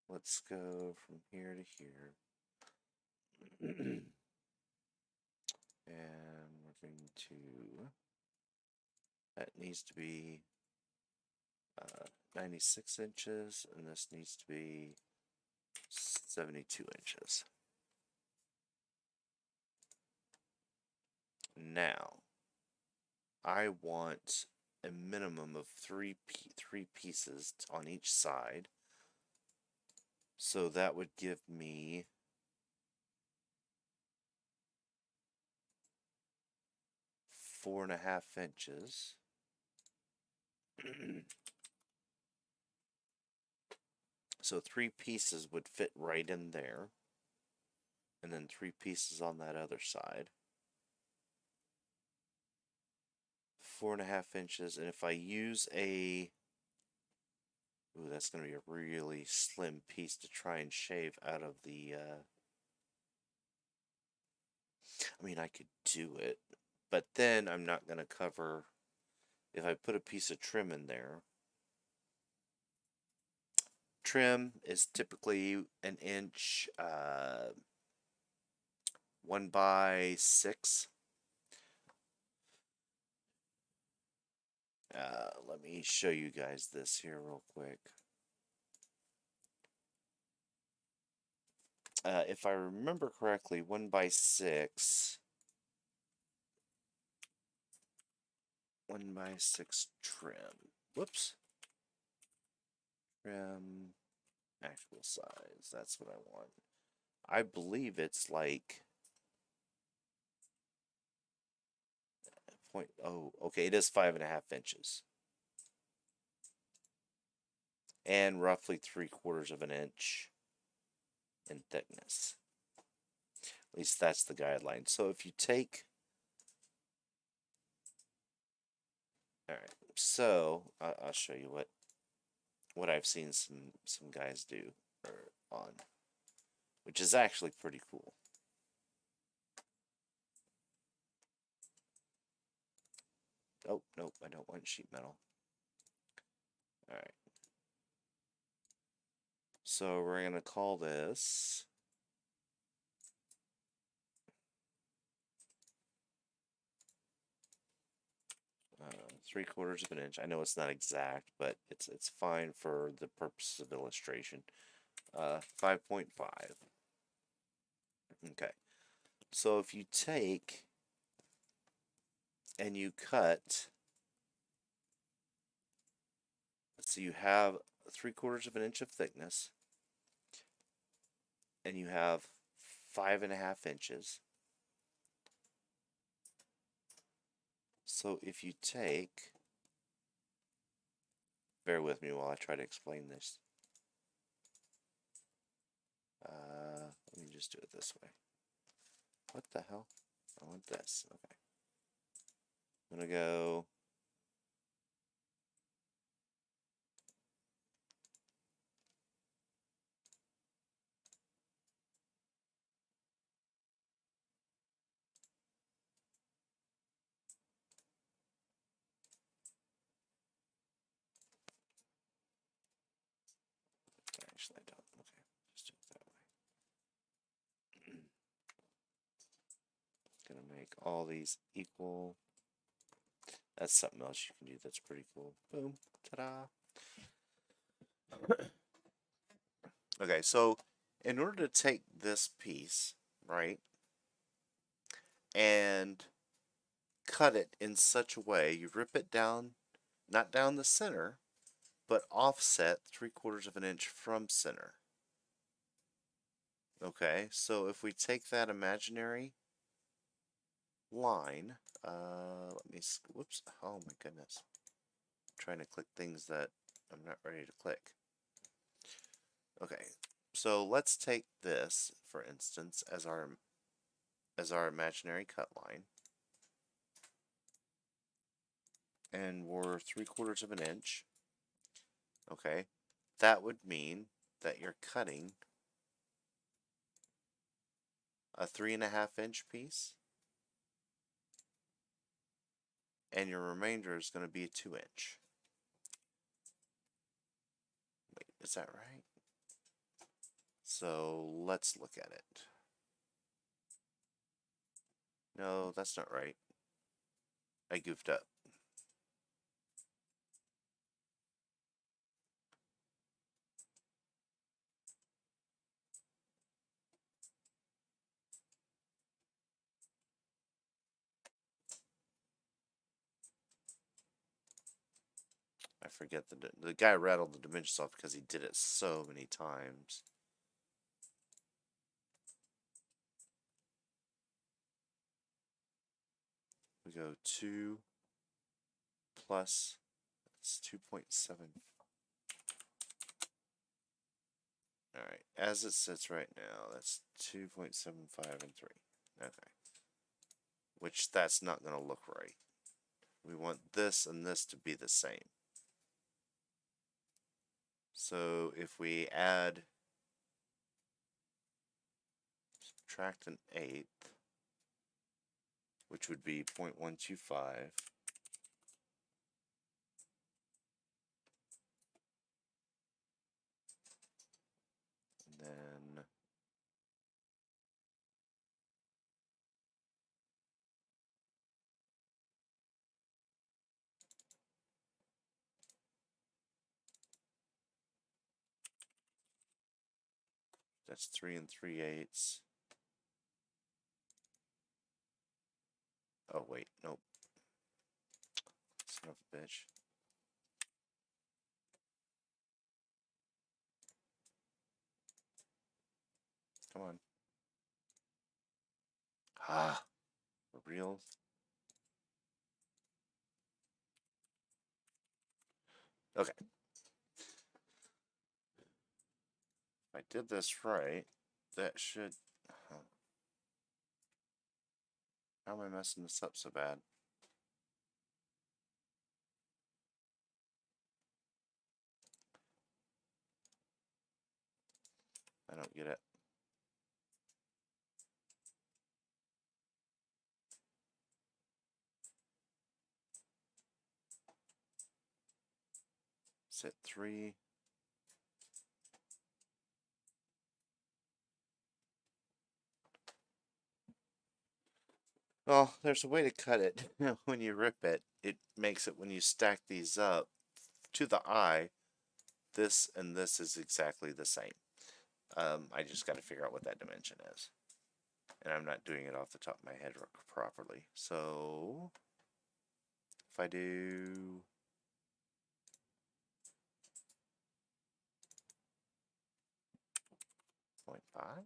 Let's go from here to here. And we're going to, that needs to be 96 inches, and this needs to be 72 inches. Now, I want a minimum of three pieces on each side. So that would give me 4.5 inches. So 3 pieces would fit right in there. And then 3 pieces on that other side. 4.5 inches. And if I use a... Ooh, that's going to be a really slim piece to try and shave out of the... I mean, I could do it. But then I'm not going to cover... If I put a piece of trim in there... Trim is typically an inch, 1x6. Let me show you guys this here real quick. If I remember correctly, 1x6. 1x6 trim. Whoops. Trim. Actual size. That's what I want. I believe it's like... Oh, okay, it is 5.5 inches. And roughly 3/4 of an inch in thickness. At least that's the guideline. So if you take... Alright, so I'll show you what I've seen some guys do on, which is actually pretty cool. Oh, nope, I don't want sheet metal. Alright. So we're going to call this... 3/4 of an inch. I know it's not exact, but it's fine for the purposes of illustration. 5.5. Okay. So if you take and you cut, so you have 3/4 of an inch of thickness. and you have 5.5 inches. So if you take, bear with me while I try to explain this. Let me just do it this way. What the hell? I want this. Okay. I'm gonna go. Actually, I don't. Okay. Just do it that way. Gonna make all these equal. That's something else you can do that's pretty cool. Boom. Ta-da. Okay, so in order to take this piece, right, and cut it in such a way, you rip it down, not down the center, but offset 3/4 of an inch from center. Okay, so if we take that imaginary line, let me, whoops, oh my goodness. I'm trying to click things that I'm not ready to click. Okay, so let's take this, for instance, as our imaginary cut line. And we're 3/4 of an inch. Okay, that would mean that you're cutting a 3.5 inch piece, and your remainder is going to be a 2 inch. Wait, is that right? So let's look at it. No, that's not right. I goofed up. I forget the guy rattled the dimensions off because he did it so many times. We go 2 plus, it's 2.7. Alright, as it sits right now, that's 2.75 and 3. Okay. Which that's not going to look right. We want this and this to be the same. So if we subtract an eighth, which would be 0.125, and then that's 3 3/8. Oh wait, nope. Son of a bitch. Come on. Ah, for real? Okay. If I did this right, that should... How am I messing this up so bad? I don't get it. Set 3. Well, there's a way to cut it. When you rip it, it makes it, when you stack these up to the eye, this and this is exactly the same. I just got to figure out what that dimension is. And I'm not doing it off the top of my head properly. So, if I do... 0.5?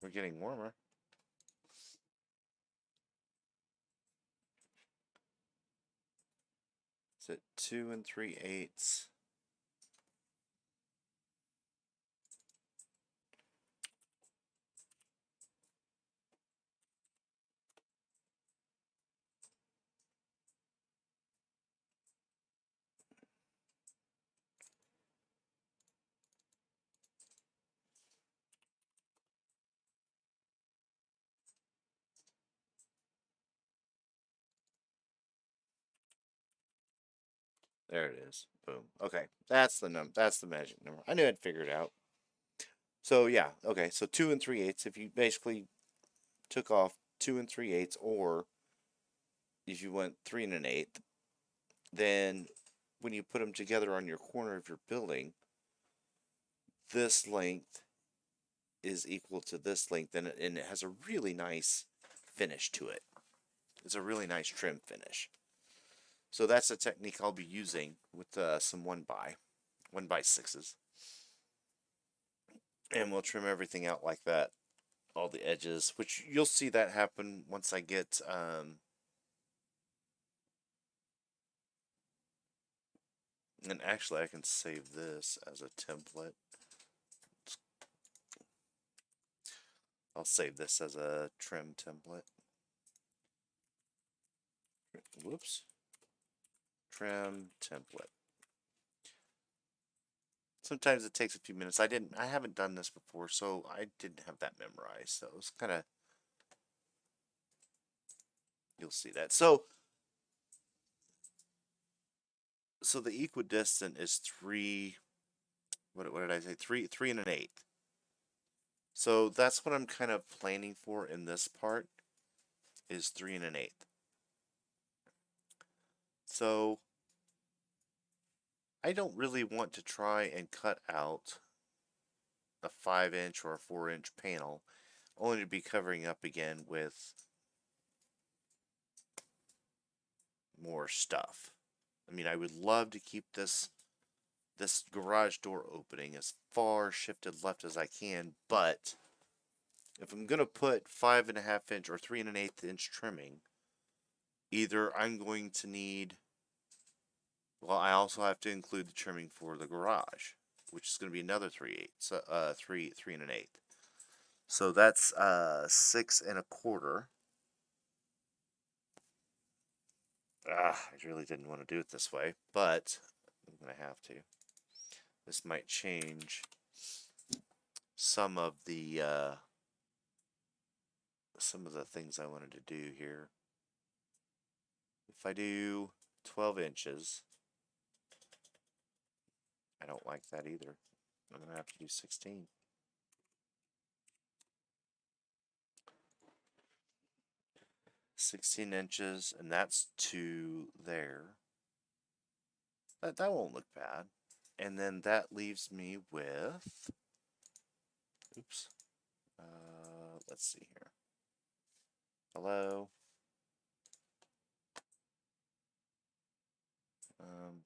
We're getting warmer. It's at 2 3/8. There it is. Boom. Okay, that's the That's the magic number. I knew I'd figure it out. So yeah. Okay. So 2 3/8. If you basically took off 2 3/8, or if you went 3 1/8, then when you put them together on your corner of your building, this length is equal to this length, and it has a really nice finish to it. It's a really nice trim finish. So that's a technique I'll be using with some 1x6s. And we'll trim everything out like that, all the edges, which you'll see that happen once I get and actually I can save this as a template. I'll save this as a trim template. Whoops. Trim template. Sometimes it takes a few minutes. I haven't done this before, so I didn't have that memorized. So it's kind of, you'll see that. So the equidistant is 3, what did I say? 3 3 1/8. So that's what I'm kind of planning for in this part, is 3 1/8. So I don't really want to try and cut out a 5-inch or a 4-inch panel, only to be covering up again with more stuff. I mean, I would love to keep this garage door opening as far shifted left as I can, but if I'm gonna put 5.5-inch or 3 1/8-inch trimming, either I'm going to need, well, I also have to include the trimming for the garage, which is going to be another 3/8, so 3 1/8. So that's 6 1/4. I really didn't want to do it this way, but I'm gonna have to. This might change some of the things I wanted to do here. If I do 12 inches, I don't like that either. I'm gonna have to do 16. 16 inches, and that's to there. That won't look bad. And then that leaves me with, oops, let's see here. Hello.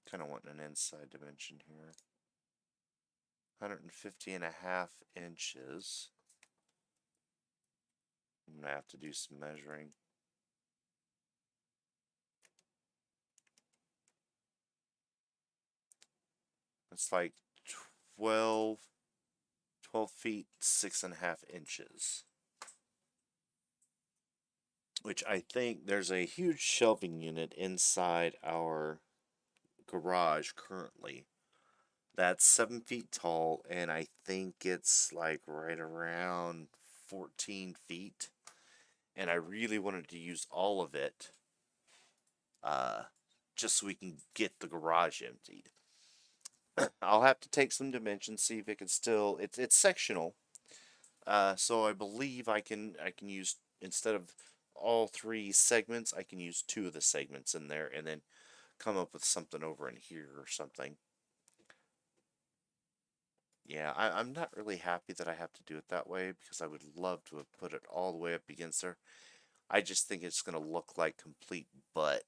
Kind of wanting an inside dimension here. 150.5 inches. I'm gonna have to do some measuring. It's like 12 feet 6.5 inches. Which I think there's a huge shelving unit inside our garage currently that's 7 feet tall, and I think it's like right around 14 feet. And I really wanted to use all of it, just so we can get the garage emptied. I'll have to take some dimensions, see if it can still. It's sectional, so I believe I can use, instead of all 3 segments, I can use 2 of the segments in there, and then come up with something over in here or something. Yeah, I'm not really happy that I have to do it that way, because I would love to have put it all the way up against there. I just think it's going to look like complete butt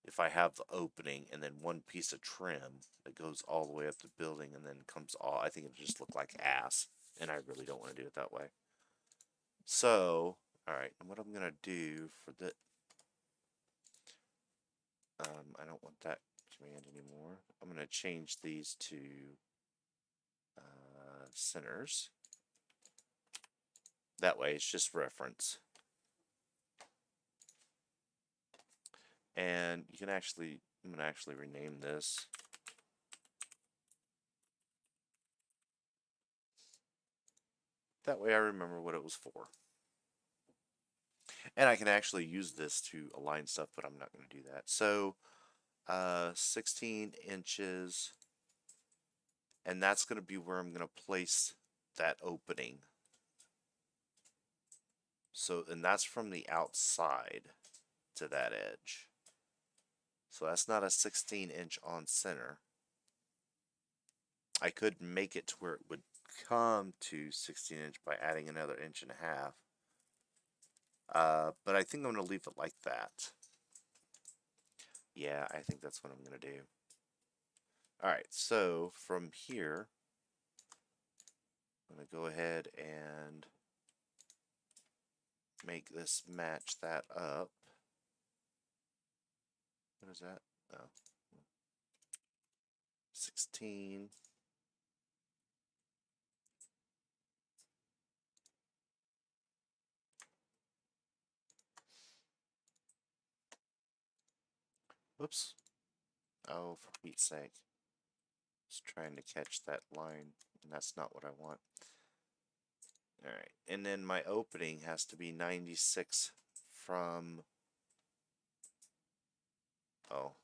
if I have the opening and then one piece of trim that goes all the way up the building and then comes all. I think it'll just look like ass. and I really don't want to do it that way. So, alright, and what I'm going to do for the... I don't want that command anymore. I'm going to change these to centers. That way, it's just reference. And you can actually, I'm going to actually rename this. That way I remember what it was for. And I can actually use this to align stuff, but I'm not going to do that. So, 16 inches. And that's going to be where I'm going to place that opening. So, and that's from the outside to that edge. So that's not a 16-inch on center. I could make it to where it would come to 16-inch by adding another 1.5 inches. But I think I'm going to leave it like that. Yeah, I think that's what I'm going to do. Alright, so from here, I'm going to go ahead and make this match that up. What is that? Oh. 16. Whoops. Oh, for Pete's sake. Just trying to catch that line, and that's not what I want. Alright, and then my opening has to be 96 from... Oh.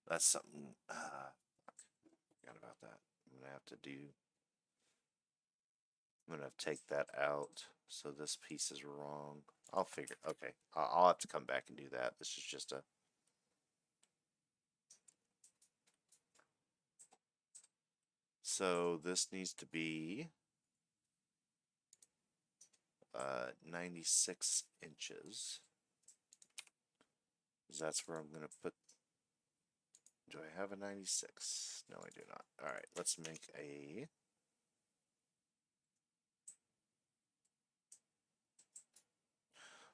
That's something... forgot about that. I'm going to have to do... I'm going to take that out, so this piece is wrong. I'll figure... Okay, I'll have to come back and do that. This is just a... So this needs to be 96 inches. That's where I'm going to put... Do I have a 96? No, I do not. Alright, let's make a...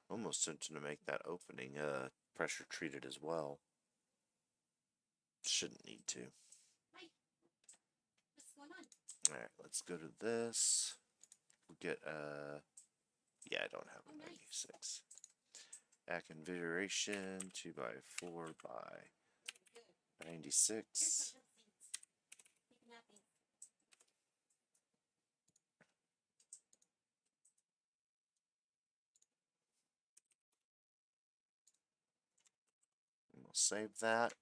Almost tempted to make that opening pressure treated as well. Shouldn't need to. Hi. What's going on? Alright, let's go to this. We'll get yeah, I don't have a 96. Add configuration 2x4 by 96. And we'll save that.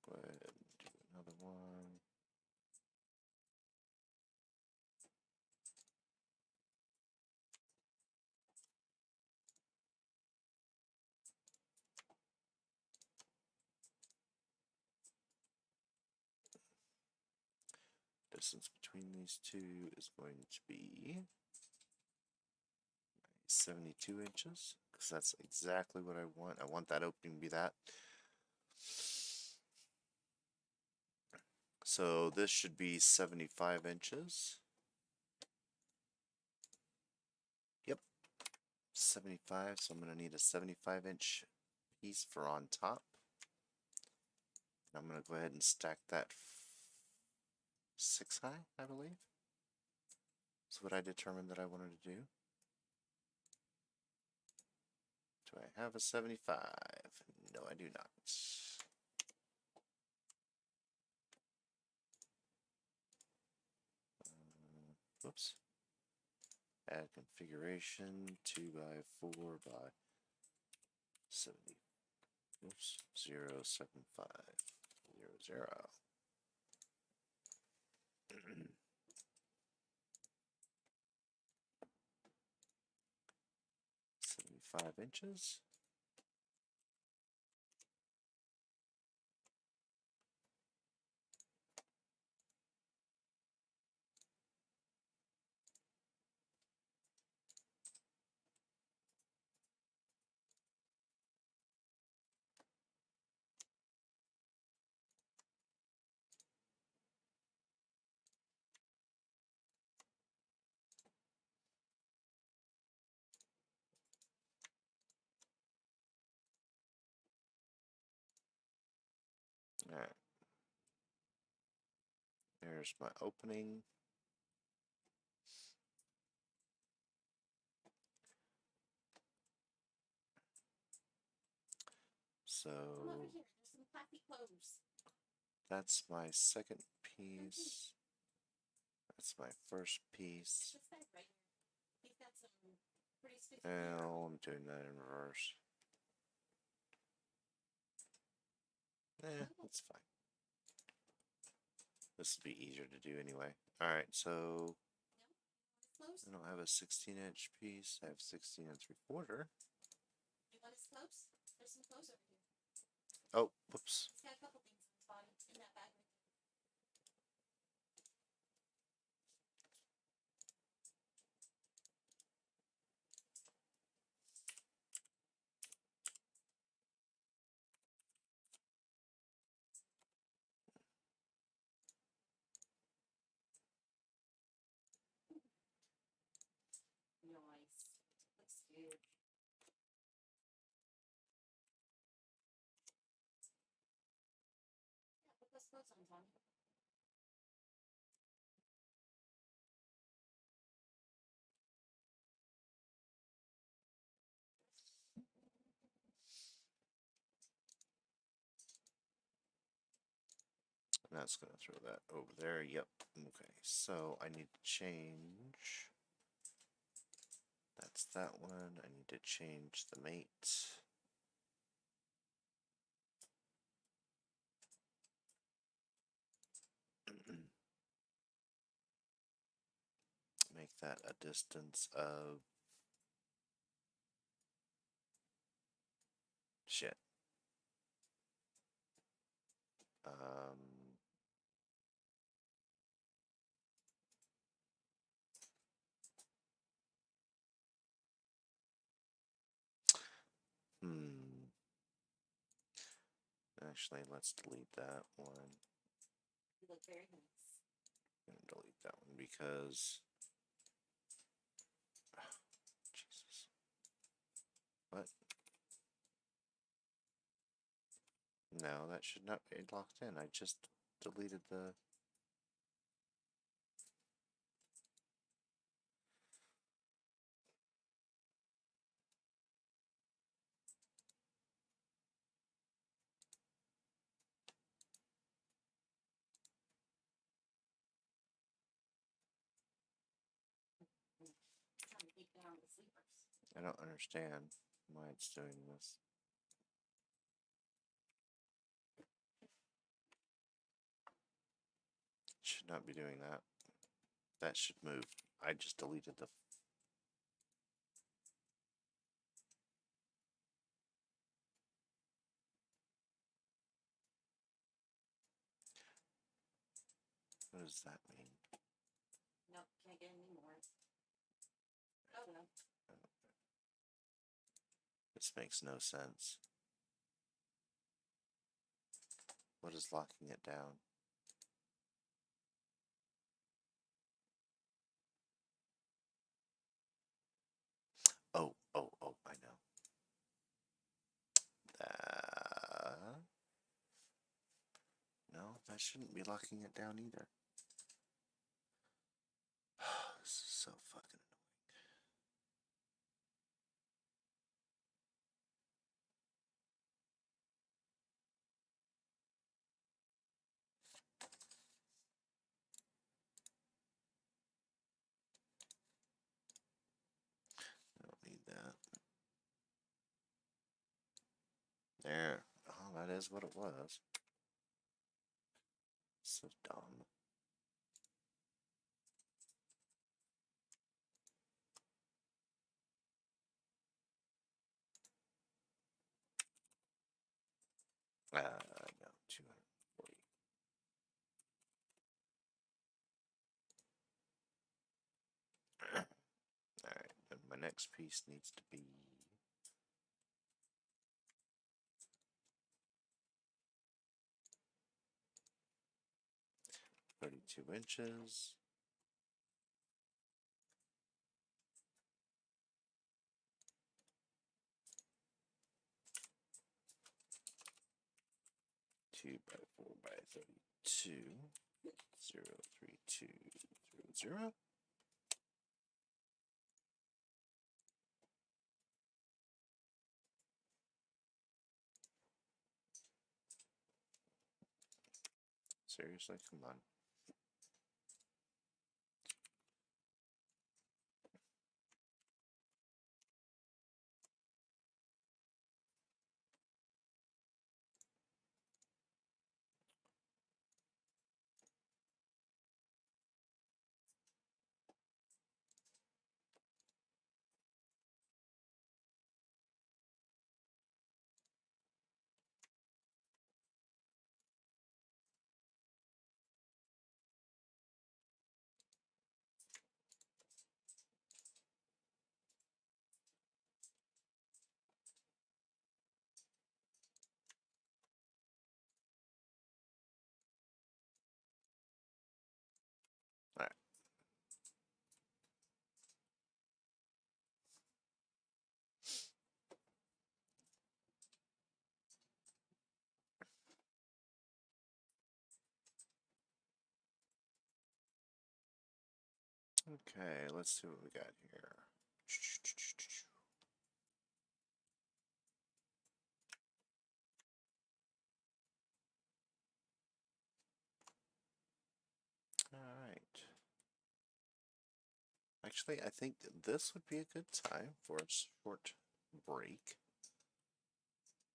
Go ahead and do another one. Distance between these two is going to be 72 inches, because that's exactly what I want. I want that opening to be that. So this should be 75 inches. Yep, 75. So I'm going to need a 75-inch piece for on top. I'm going to go ahead and stack that 6 high, I believe. That's what I determined that I wanted to do. Do I have a 75? No, I do not. Whoops. Add configuration 2x4 by 70. Oops, 075 00. 75 inches. There's my opening. So Come over here. There's some classy clothes. that's my second piece. That's my first piece. There's this guy right here. He's got some pretty sticky hair. Oh, I'm doing that in reverse. That's fine. This will be easier to do anyway. Alright, so Close? I don't have a 16-inch piece. I have 16 and 3/4. You want his clothes? There's some clothes over here. Oh, whoops. He's got a couple things in his body in that bag right there. Nice. Looks good. Yeah, put those clothes on, Tommy. That's going to throw that over there. Yep. Okay, so I need to change. That's that one. I need to change the mate. Make that a distance of shit. Actually, let's delete that one. You look very nice. I'm gonna delete that one because Jesus. What? No, that should not be locked in. I just deleted the. Trying to keep down the sleepers. I don't understand why it's doing this. It should not be doing that. That should move. I just deleted the. What does that mean? Nope, can't get any more. Oh no. This makes no sense. What is locking it down? Oh, I know. No, that shouldn't be locking it down either. This is so fucking annoying. I don't need that. There. Oh, that is what it was. So dumb. No, 240. Alright, and my next piece needs to be 32 inches. Two by 4 by 32. 03200. Seriously, come on. All right. Okay, let's see what we got here. All right. Actually, I think this would be a good time for a short break.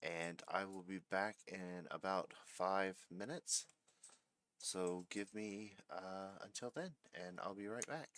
And I will be back in about 5 minutes. So give me until then, and I'll be right back.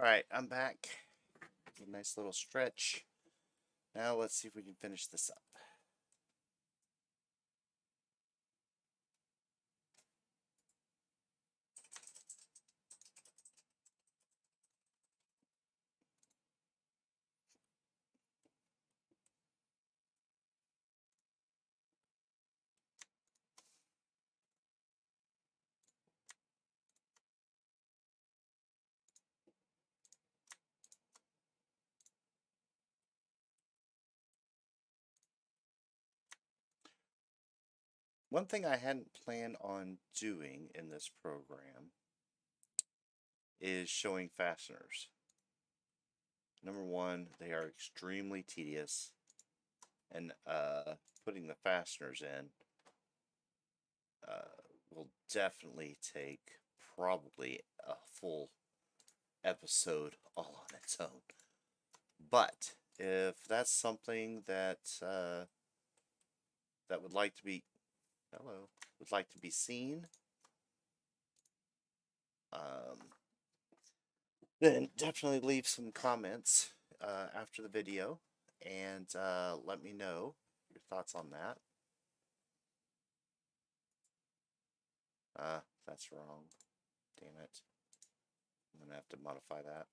Alright, I'm back. A nice little stretch. Now let's see if we can finish this up. One thing I hadn't planned on doing in this program is showing fasteners. Number one, they are extremely tedious, and putting the fasteners in will definitely take probably a full episode all on its own. But if that's something that that would like to be seen, then definitely leave some comments after the video and let me know your thoughts on that. That's wrong. Damn it. I'm gonna have to modify that.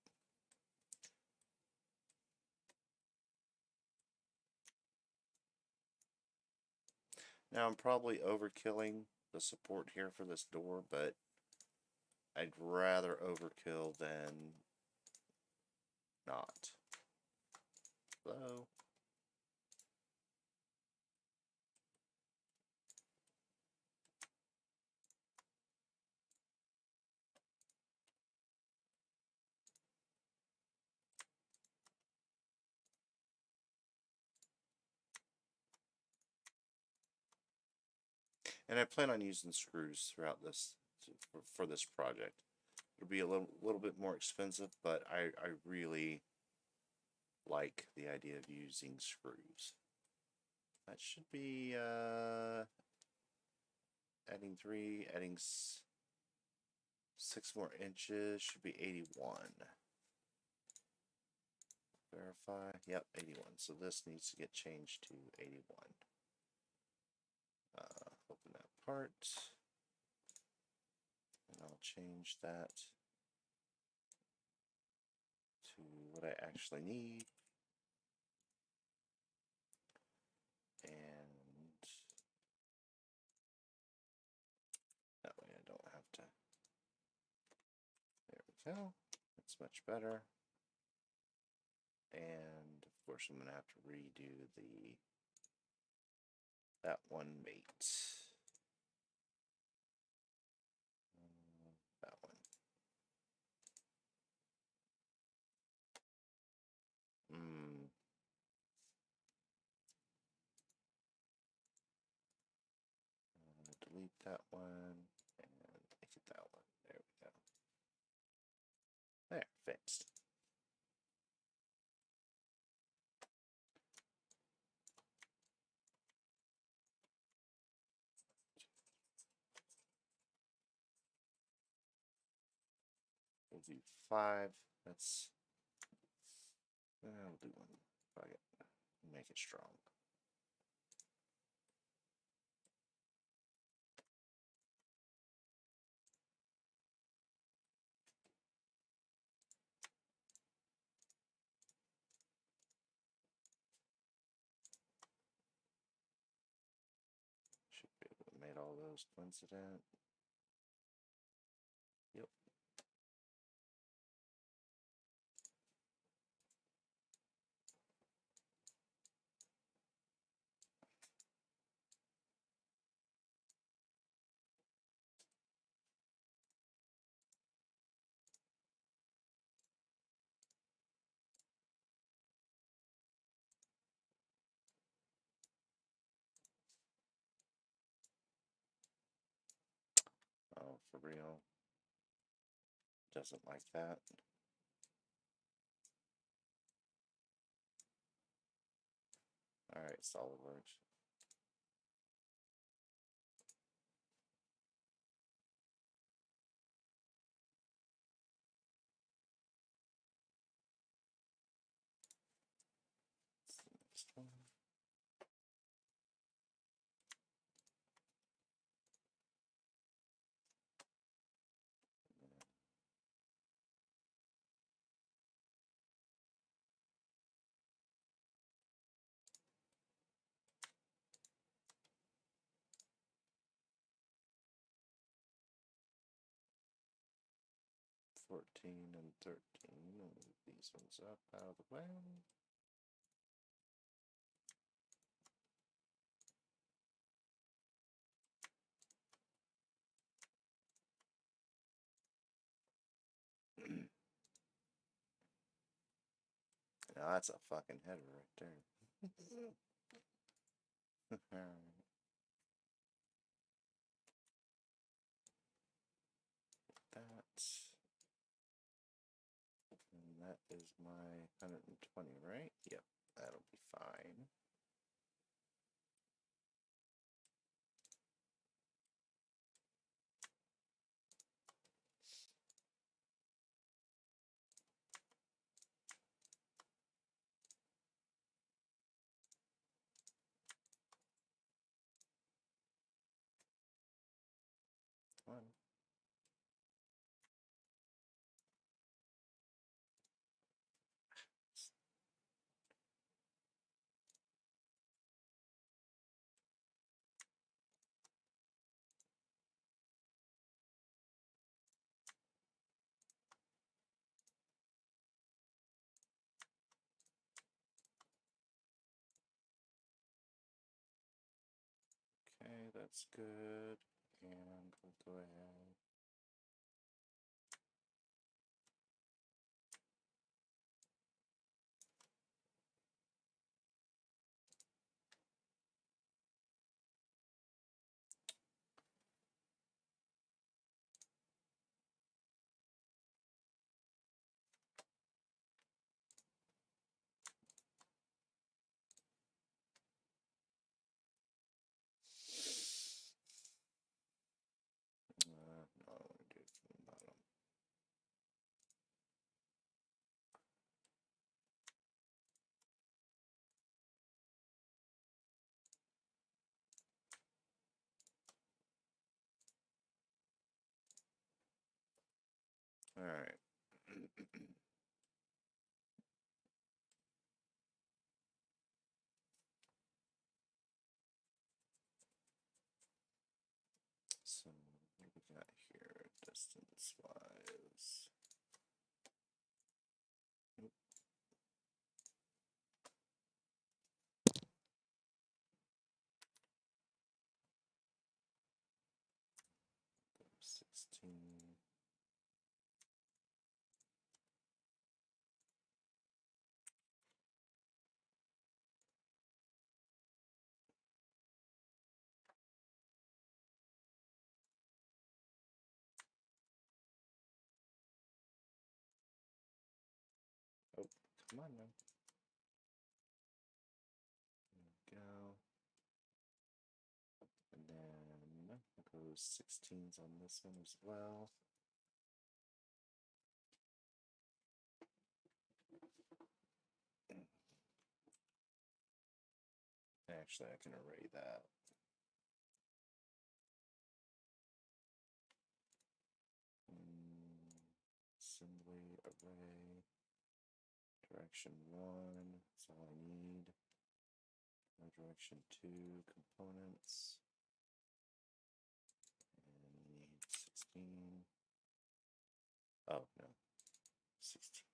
Now I'm probably overkilling the support here for this door, but I'd rather overkill than not. Hello? And I plan on using screws throughout this for this project. It'll be a little bit more expensive, but I really like the idea of using screws. That should be adding 3, adding 6 more inches, should be 81. Verify, yep, 81. So this needs to get changed to 81. Open that part, and I'll change that to what I actually need. And that way I don't have to. There we go. That's much better. And of course I'm gonna have to redo that one mate. That one. Delete that one and make it that one. There we go. There, fixed. We'll do 5. That's I'll do 1. Fuck it. Make it strong. Should be able to make all those coincident. Yep. Oh, for real. Doesn't like that. Alright, SolidWorks. 14 and 13. Move these ones up out of the way. Now that's a fucking header right there. Alright. That. And that is my 120, right? Yep, that'll be fine. One. Okay, that's good. And we'll go ahead. No, I want to do it from the bottom. All right. So what we got here, distance wise? 16. Oh, come on now. There we go. And then I'll go 16s on this one as well. Actually, I can array that. Assembly array. Direction 1. That's all I need. Direction 2 components. And we need 16. Oh, no. 16.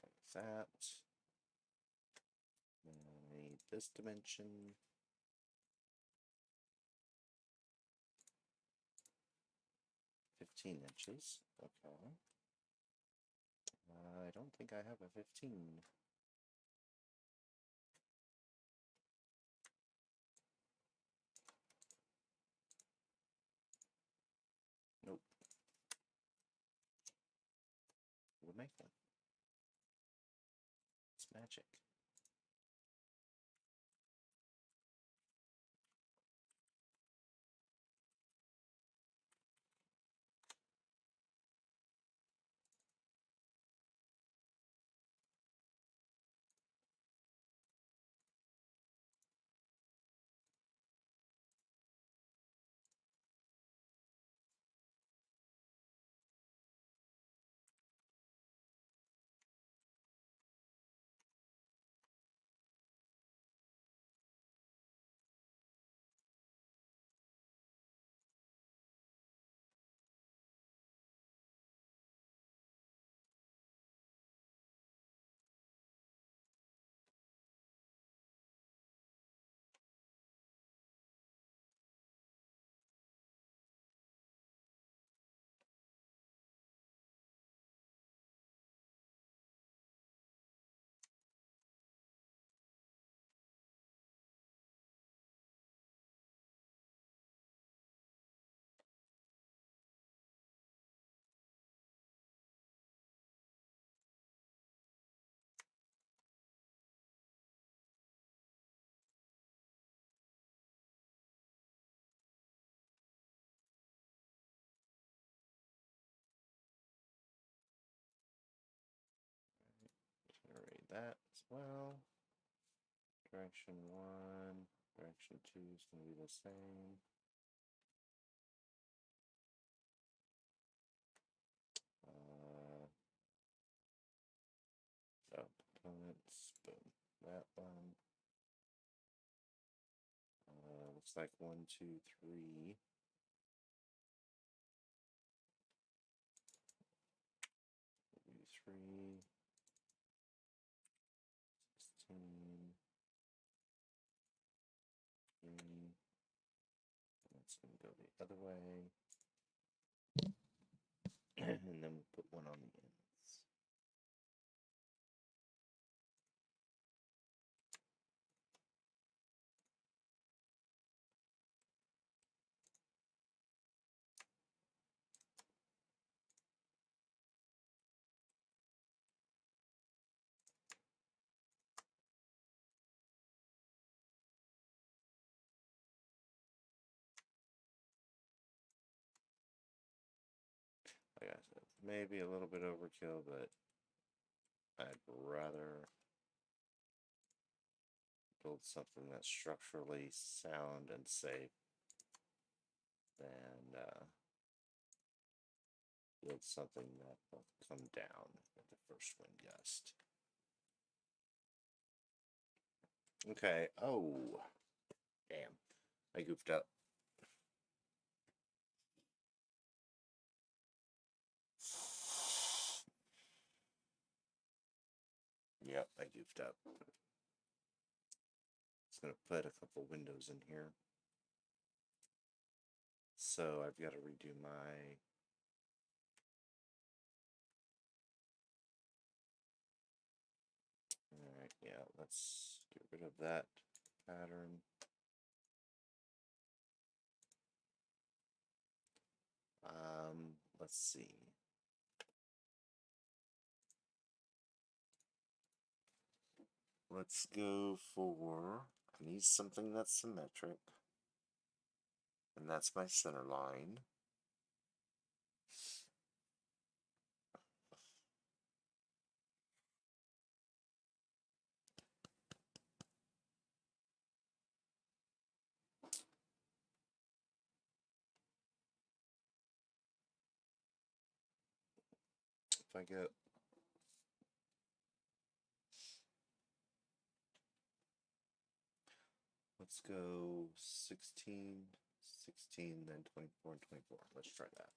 Like that. Then I need this dimension. 15 inches. Okay. I don't think I have a 15. Nope. We'll make one. It's magic. that as well. Direction 1, direction 2 is going to be the same. So components, boom, that one. Looks like 1, 2, 3. Do 3, 16, 3. That's going to go the other way. And then we'll put one on the ends. Like I said, maybe a little bit overkill, but I'd rather build something that's structurally sound and safe than build something that will come down at the first wind gust. Okay. Oh, damn. I goofed up. Yep, I goofed up. It's going to put a couple windows in here. So I've got to redo my... Alright, yeah, let's get rid of that pattern. Let's see. Let's go for, I need something that's symmetric. And that's my center line. If I go let's go 16, 16, then 24 and 24. Let's try that.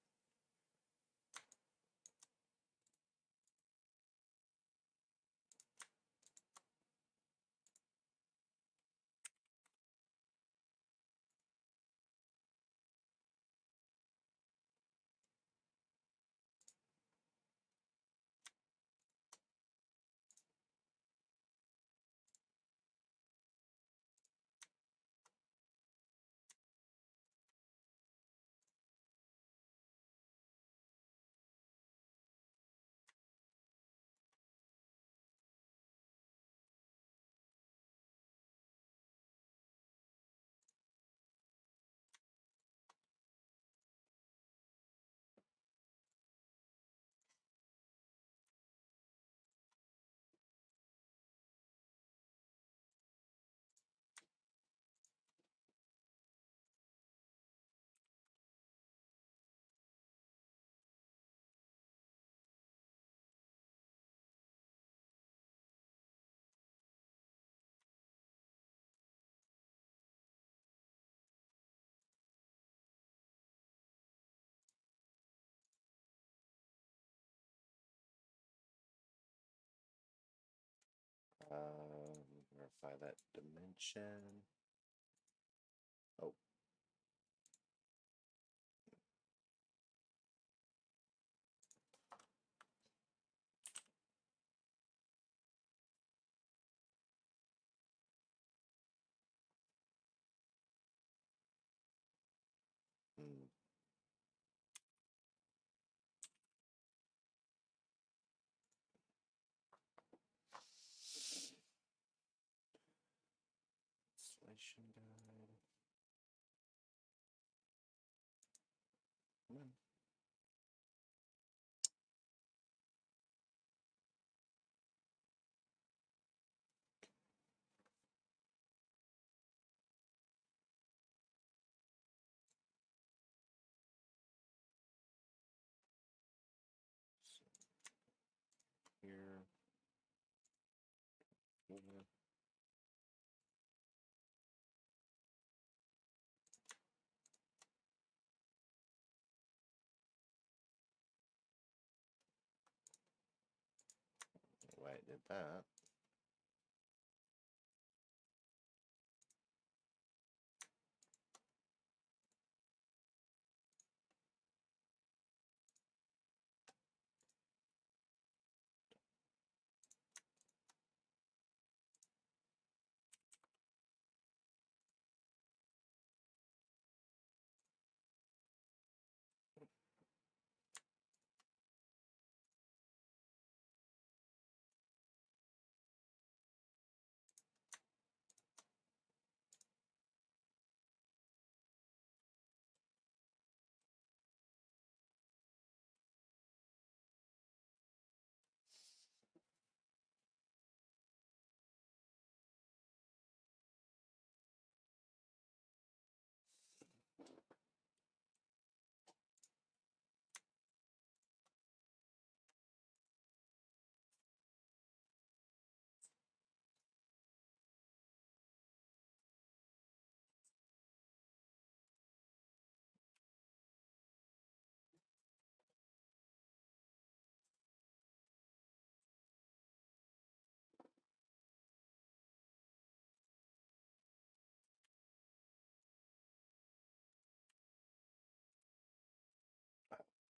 Verify that dimension. Oh. Hmm. Installation guide. Come on. did that.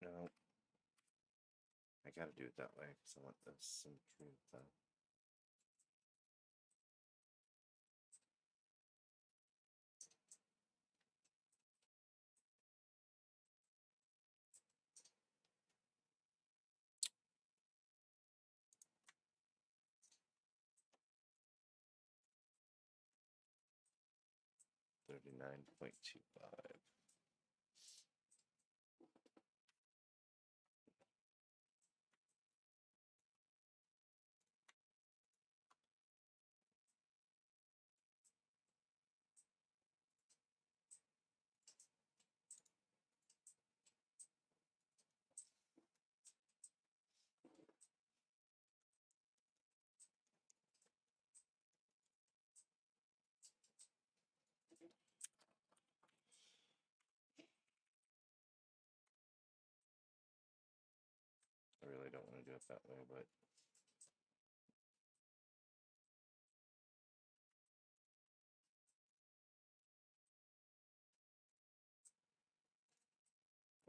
No, I gotta do it that way because I want the symmetry of the. $39.25. I really don't want to do it that way, but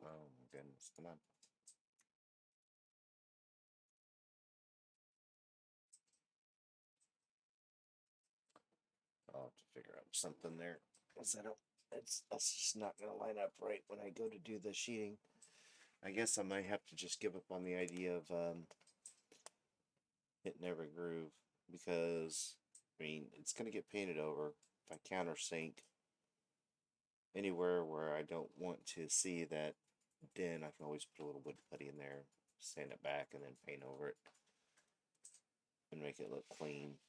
oh my goodness, come on. I'll have to figure out something there because I don't. That's just not gonna line up right when I go to do the sheeting. I guess I might have to just give up on the idea of hitting every groove because I mean it's gonna get painted over if I countersink anywhere where I don't want to see that dent. I can always put a little wood putty in there, sand it back, and then paint over it and make it look clean.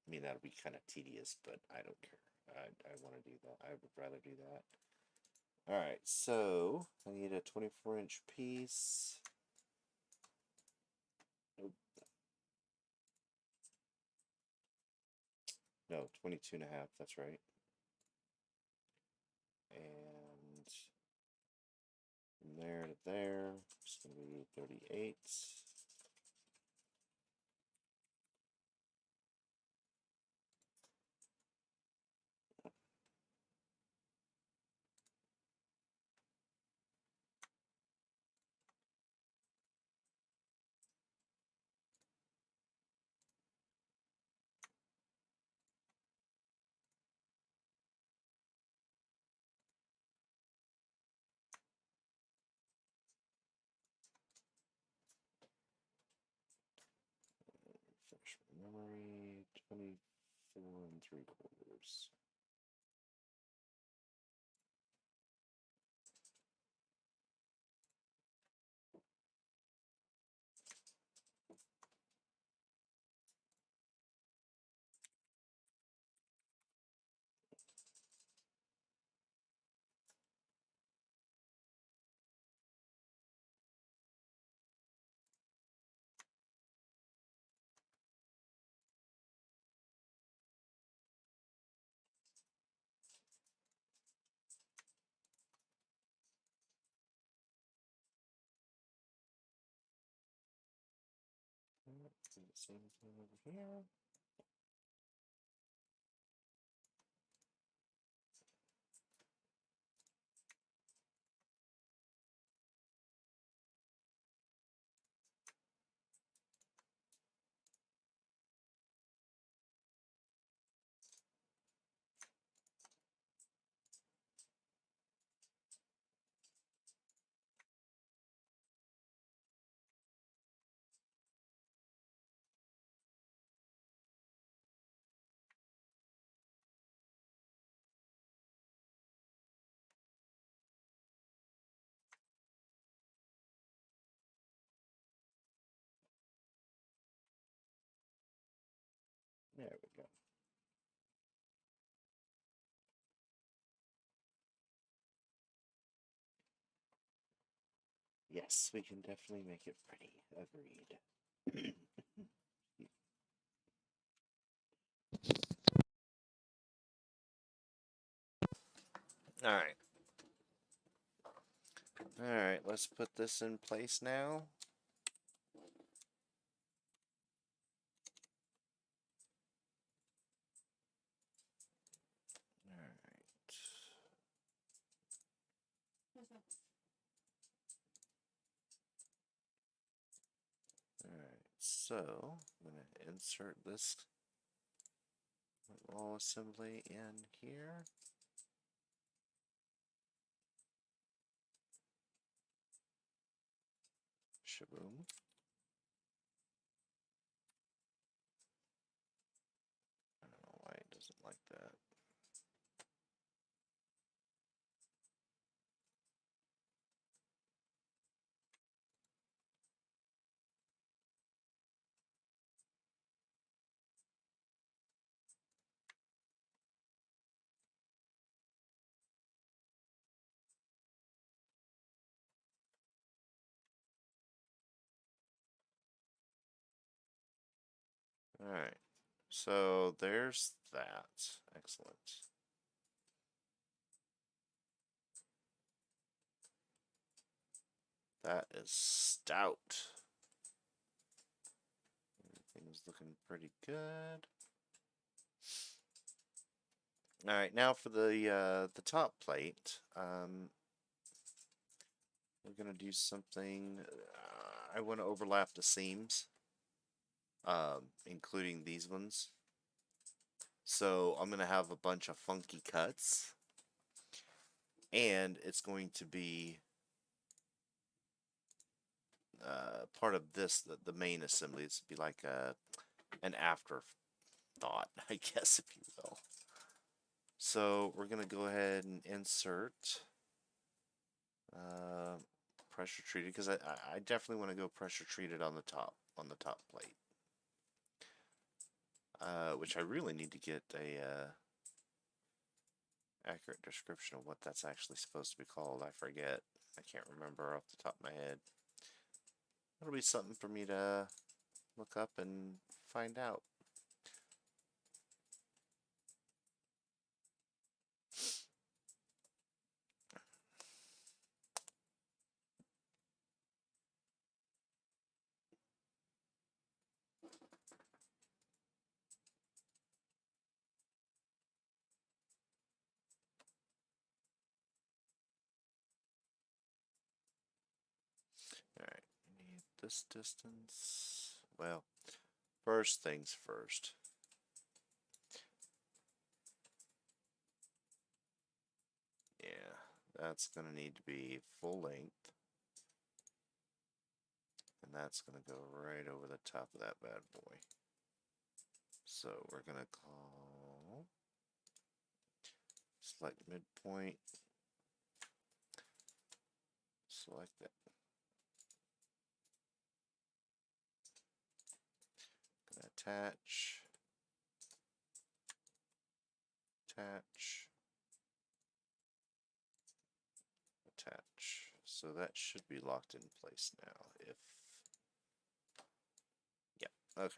I mean that'll be kind of tedious, but I don't care. I want to do that. I would rather do that. All right, so I need a 24-inch piece. Nope. No, 22 and a half. That's right. And from there to there, it's going to be 38. Refresh my memory. 24 3/4. Do the same thing over here. There we go. Yes, we can definitely make it pretty. Agreed. All right. All right, let's put this in place now. All right. All right. So, I'm going to insert this wall assembly in here. Shaboom. I don't know why it doesn't like that. All right. So there's that. Excellent. That is stout. Everything's looking pretty good. All right, now for the top plate. We're gonna do something. I want to overlap the seams, including these ones. So I'm gonna have a bunch of funky cuts, and it's going to be part of this, the main assembly. It's be like an afterthought, I guess, if you will. So we're gonna go ahead and insert pressure treated, because I definitely want to go pressure treated on the top plate. Which I really need to get a accurate description of what that's actually supposed to be called. I forget. I can't remember off the top of my head. It'll be something for me to look up and find out. Alright, need this distance. Well, first things first. Yeah, that's going to need to be full length. And that's going to go right over the top of that bad boy. So we're going to call select midpoint. Select that. Gonna attach. Attach. Attach. So that should be locked in place now. If yeah, okay.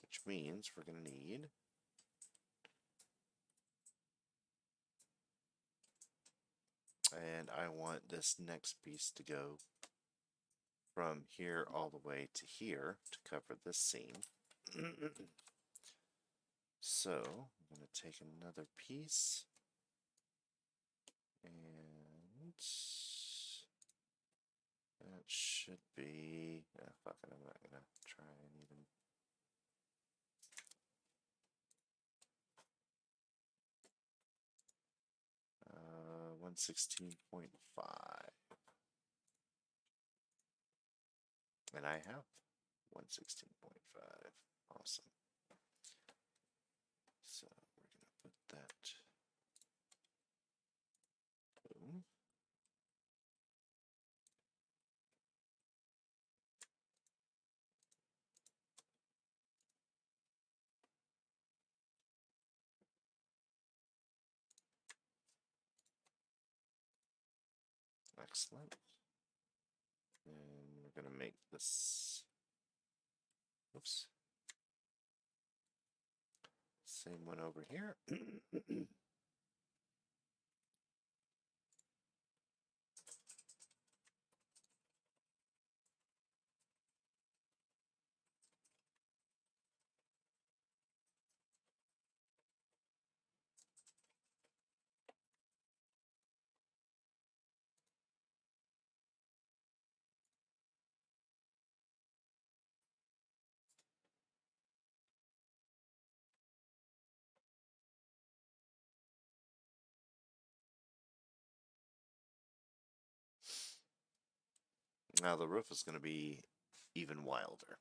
Which means we're gonna need and I want this next piece to go from here all the way to here to cover this seam. So I'm going to take another piece and that should be, fuck it, I'm not going to try and even 116.5. And I have 116.5. Awesome. So we're going to put that. Boom. Excellent. And we're going to make this, oops, same one over here. Now the roof is going to be even wilder.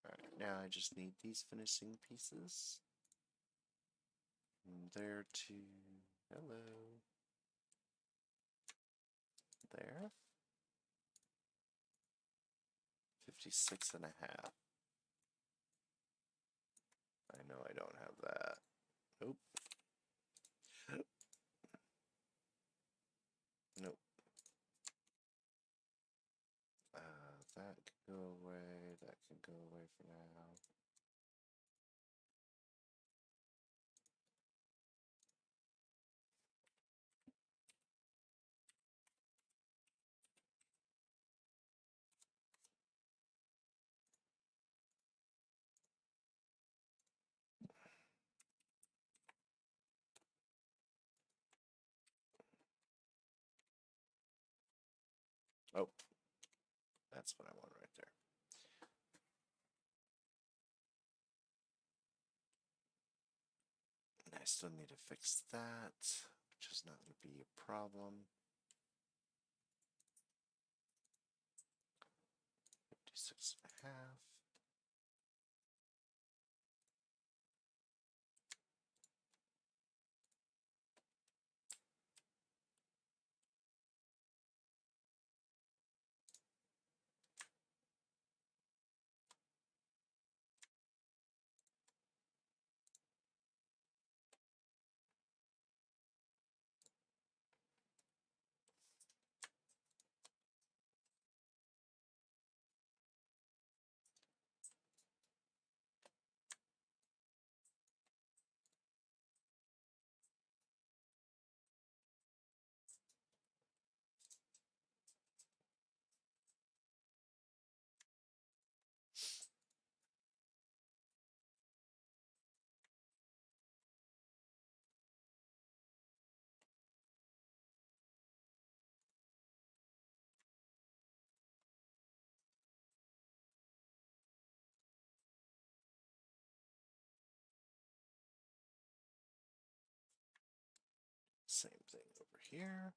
Alright, now I just need these finishing pieces. And there to, hello. There. 56 and a half. I know I don't have that. Nope. Nope. That can go away. That can go away for now. Oh, that's what I want right there. And I still need to fix that, which is not going to be a problem. 56 and a half. Same thing over here.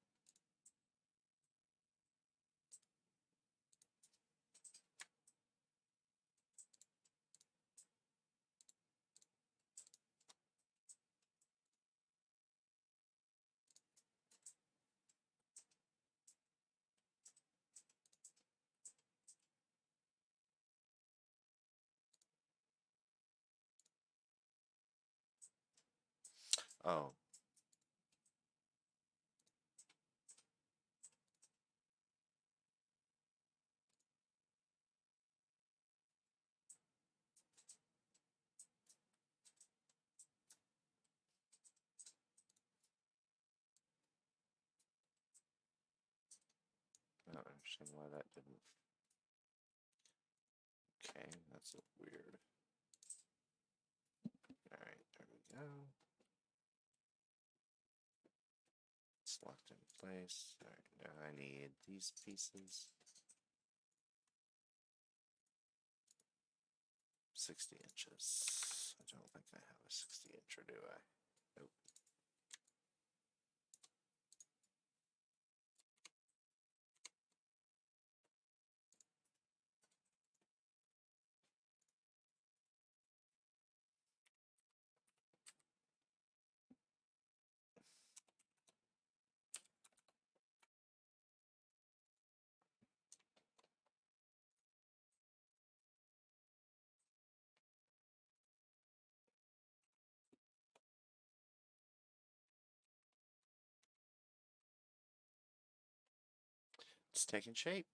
Oh, understand why that didn't. Okay, that's weird. Alright, there we go. It's locked in place. Alright, now I need these pieces. 60 inches. I don't think I have a 60 incher, do I? Nope. It's taking shape.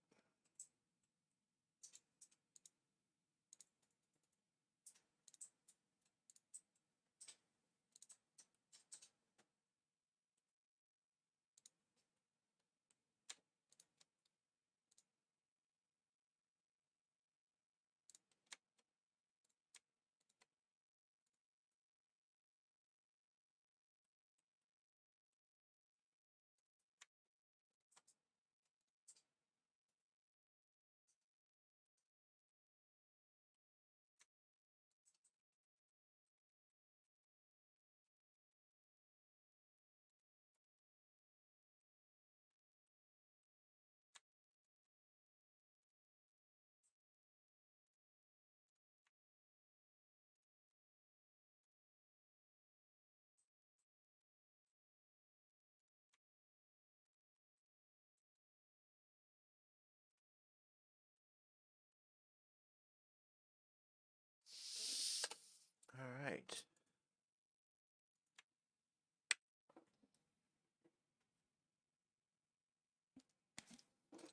All right.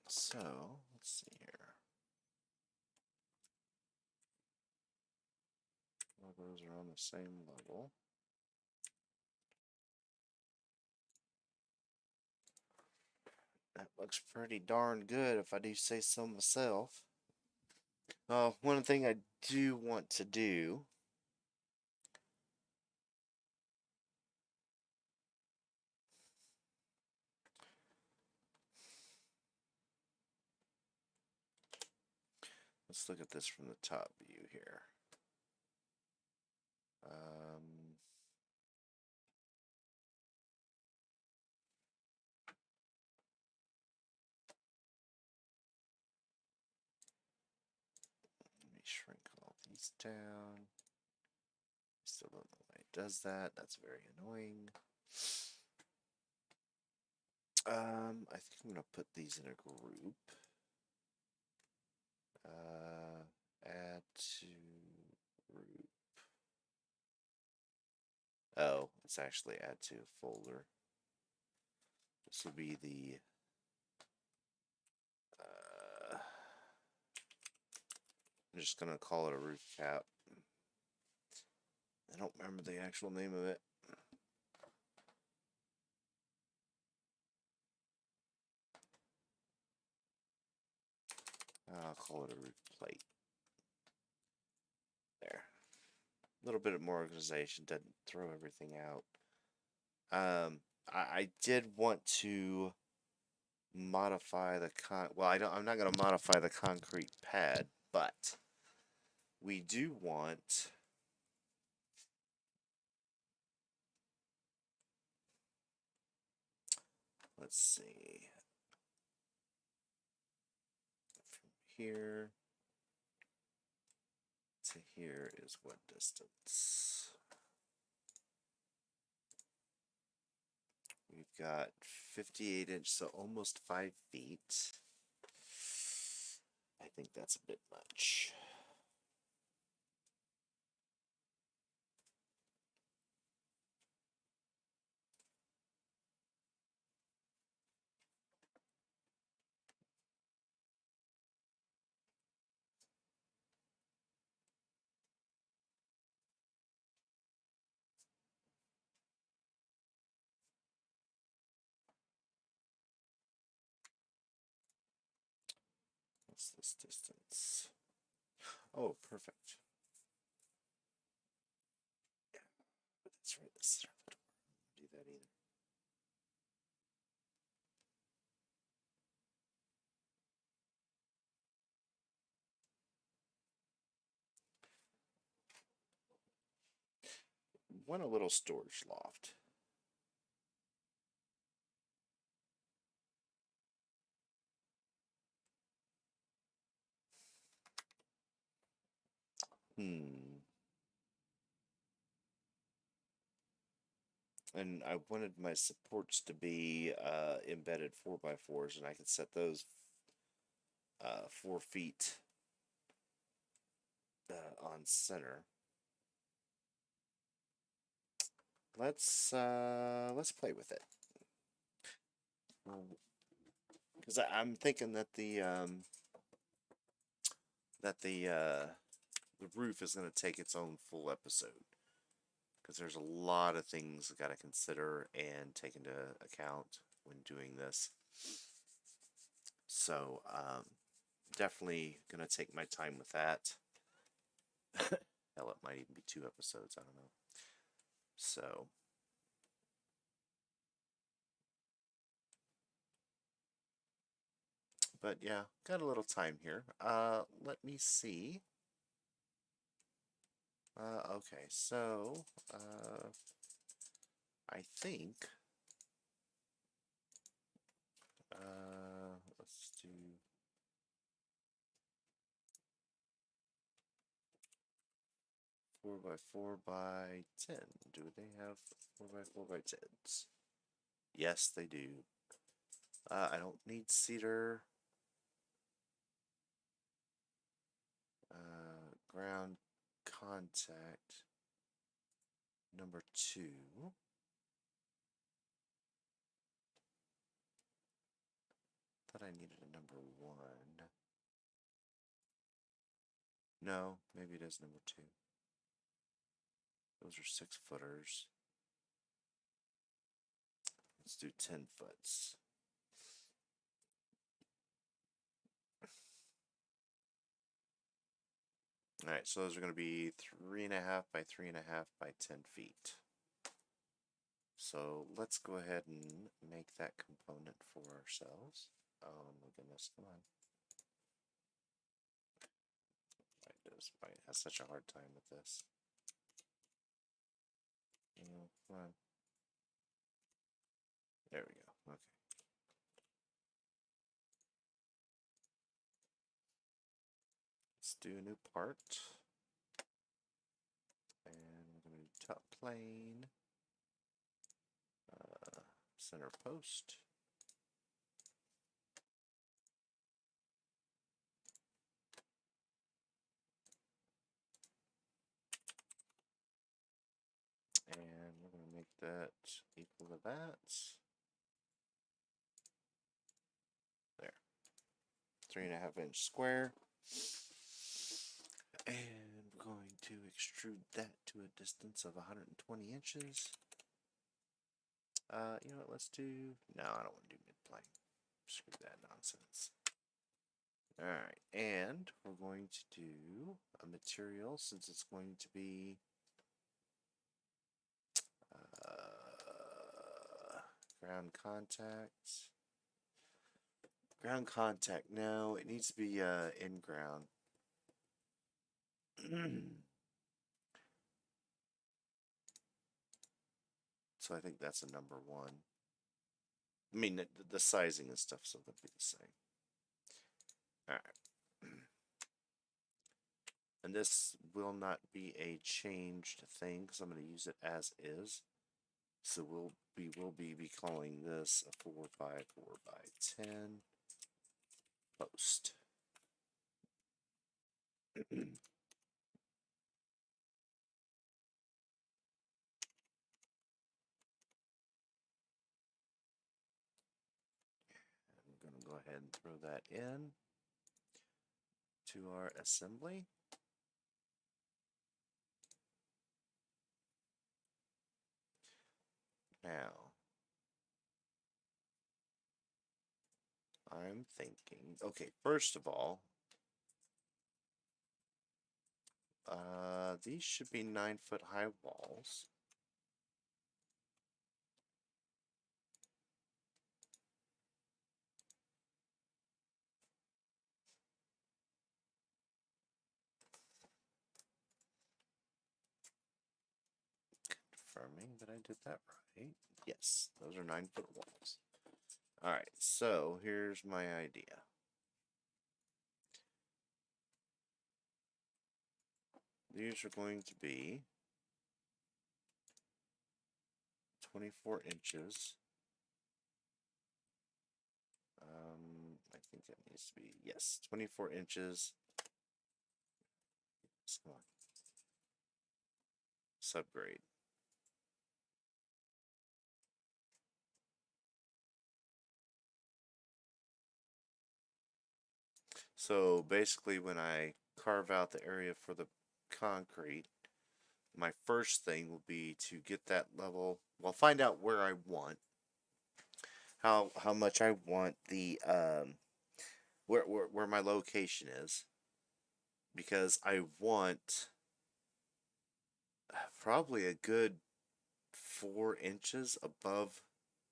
So, let's see here. All those are on the same level. That looks pretty darn good if I do say so myself. One thing I do want to do let's look at this from the top view here. Let me shrink all these down. Still don't know why it does that. That's very annoying. I think I'm gonna put these in a group. Add to group. Oh, it's actually add to folder. This will be the I'm just gonna call it a roof cap. I don't remember the actual name of it. I'll call it a roof plate. There. A little bit more organization, doesn't throw everything out. I did want to modify the well, I'm not going to modify the concrete pad, but we do want let's see, from here to here is what distance? We've got 58 inch, so almost 5 feet. I think that's a bit much. What's this distance? Oh, perfect. Yeah, but that's right. This is the door. Do that either. Want a little storage loft. Hmm. And I wanted my supports to be embedded 4x4s, and I could set those 4 feet on center. Let's play with it. Because I'm thinking that the roof is going to take its own full episode. Because there's a lot of things I got to consider and take into account when doing this. So, definitely going to take my time with that. Hell, it might even be 2 episodes. I don't know. So, but yeah, got a little time here. Let me see. Okay, so, I think, let's do 4x4x10. Do they have 4x4x10s? Yes, they do. I don't need cedar. Ground contact number 2. Thought I needed a number 1. No, maybe it is number 2. Those are 6-footers. Let's do 10-foots. Alright, so those are going to be 3.5 by 3.5 by 10 feet. So let's go ahead and make that component for ourselves. Oh my goodness, come on. White has such a hard time with this. Come on. There we go. Okay. Let's do a new part. And we're going to do top plane. Center post. And we're going to make that equal to that. There. 3.5-inch square. And we're going to extrude that to a distance of 120 inches. You know what, let's do... No, I don't want to do mid-plane. Screw that nonsense. Alright, and we're going to do a material, since it's going to be ground contact. Ground contact, no, it needs to be in ground. So I think that's a number 1. I mean, the sizing and stuff, so they'll be the same. Alright. And this will not be a changed thing, because I'm going to use it as is. So we'll be calling this a 4x4x10 post. I'm going to go ahead and throw that in to our assembly. Now, I'm thinking, okay, first of all, These should be 9-foot high walls. Confirming that I did that right. Yes, those are 9-foot walls. Alright, so here's my idea. These are going to be 24 inches. I think it needs to be, yes, 24 inches. Come on. Subgrade. So basically, when I carve out the area for the concrete, my first thing will be to get that level. Well, find out where I want, how much I want the where my location is, because I want probably a good 4 inches above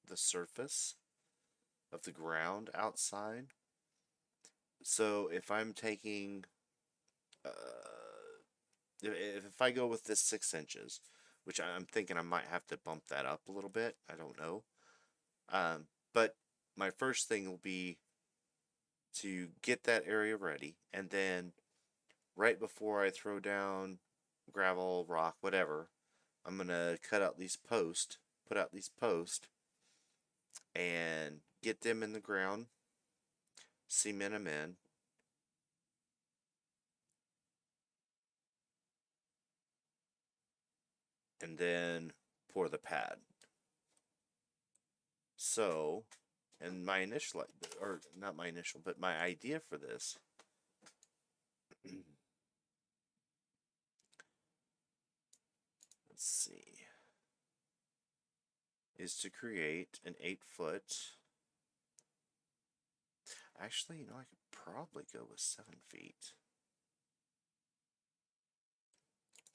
the surface of the ground outside. So if I'm taking, if I go with this 6 inches, which I'm thinking I might have to bump that up a little bit, I don't know. But my first thing will be to get that area ready, and then right before I throw down gravel, rock, whatever, I'm gonna cut out these posts, put out these posts, and get them in the ground, cement them in, and then pour the pad. So, and my initial, or not my initial, but my idea for this let's see, is to create an 8-foot. Actually, you know, I could probably go with 7 feet.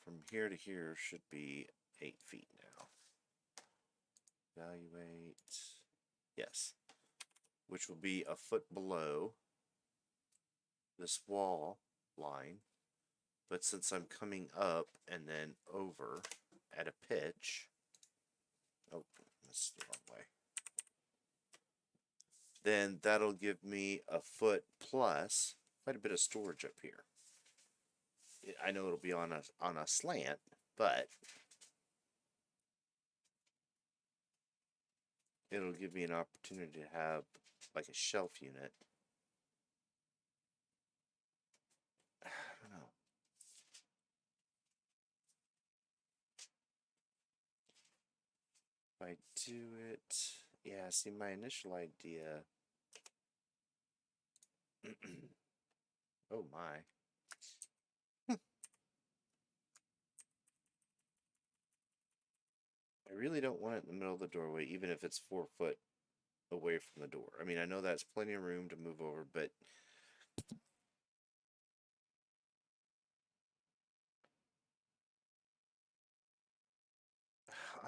From here to here should be 8 feet now. Evaluate. Yes. Which will be a foot below this wall line. But since I'm coming up and then over at a pitch. Oh, that's the wrong way. Then that'll give me a foot plus quite a bit of storage up here. I know it'll be on a slant, but it'll give me an opportunity to have like a shelf unit. I don't know. If I do it, yeah, see my initial idea. Oh my. I really don't want it in the middle of the doorway, even if it's 4 foot away from the door. I mean, I know that's plenty of room to move over, but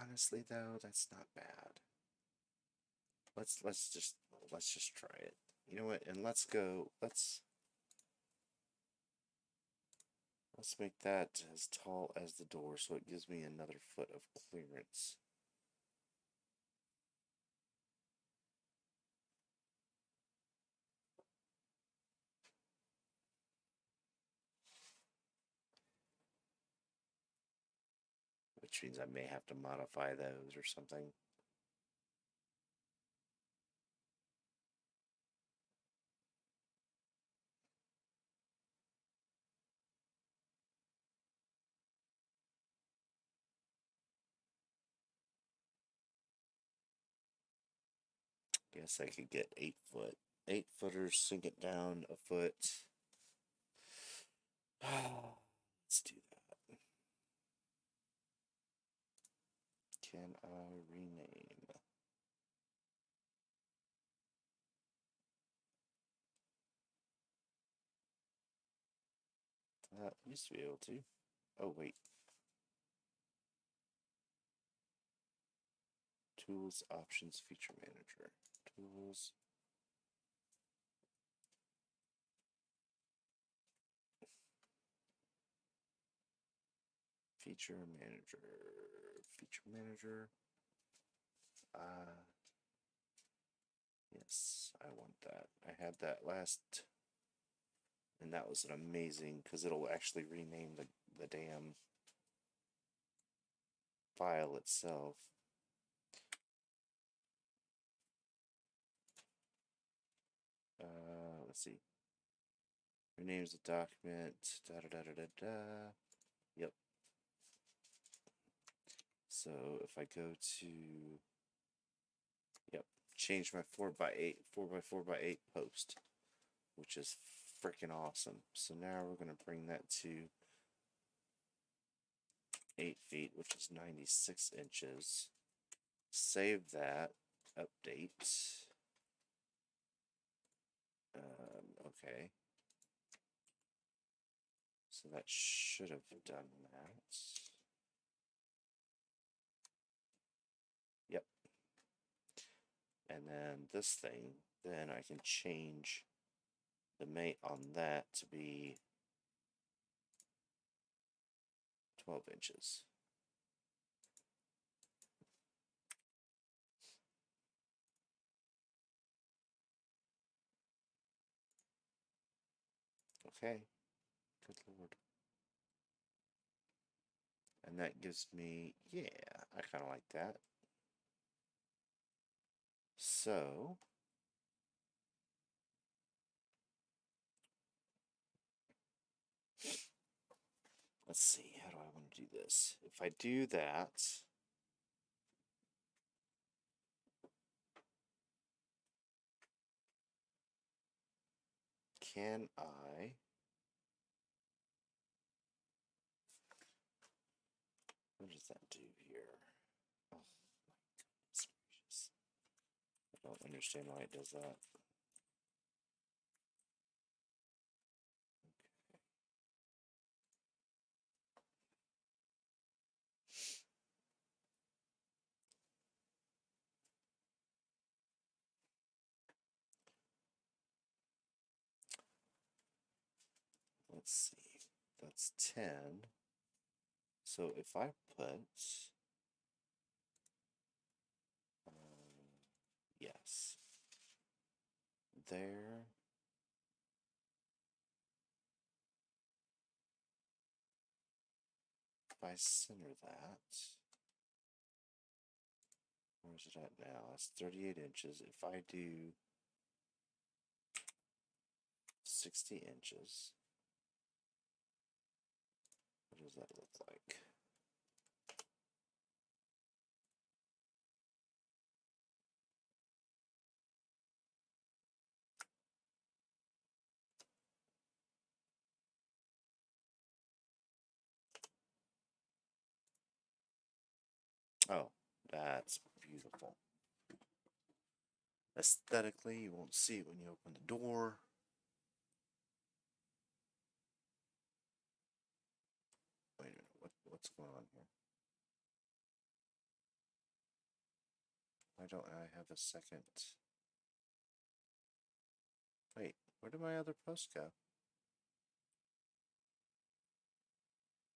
honestly though, that's not bad. Let's just try it. You know what? And let's make that as tall as the door so it gives me another foot of clearance. Which means I may have to modify those or something. Guess I could get 8 foot. 8-footers, sink it down a foot. Let's do that. Can I rename? Used to be able to. Oh, wait. Tools, options, feature manager. Tools. Feature manager. Feature manager. Yes, I want that. I had that last, and that was an amazing, because it'll actually rename the damn file itself. Let's see. Renames the document. Da da da da da da. Yep. So if I go to, yep, change my 4x8 4x4x8 post, which is freaking awesome. So now we're gonna bring that to 8 feet, which is 96 inches. Save that. Update. Okay. So that should have done that. Yep. And then this thing, then I can change the mate on that to be 12 inches. Okay. Good lord. And that gives me, yeah, I kind of like that. So, let's see, how do I want to do this? If I do that, can I? What does that do here? Oh, my goodness gracious. I don't understand why it does that. Let's see. That's 10. So if I put, yes, there, if I center that, where's it at now? That's 38 inches. If I do 60 inches, what does that look like? Oh, that's beautiful. Aesthetically, you won't see it when you open the door. Wait a minute, what's going on here? Why don't I have a second? Wait, where did my other post go?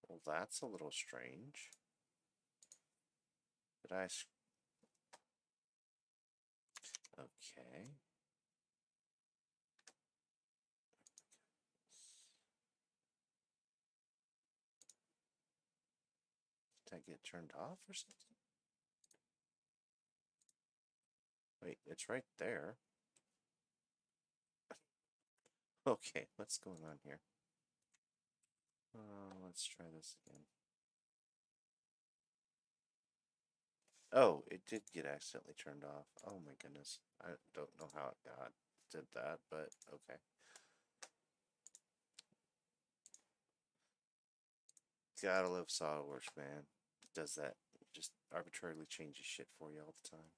Well, that's a little strange. Did I? Okay. Did I get turned off or something? Wait, it's right there. Okay, what's going on here? Let's try this again. Oh, it did get accidentally turned off. Oh my goodness. I don't know how it did that, but okay. Gotta love SolidWorks, man. It does that. Just arbitrarily changes shit for you all the time.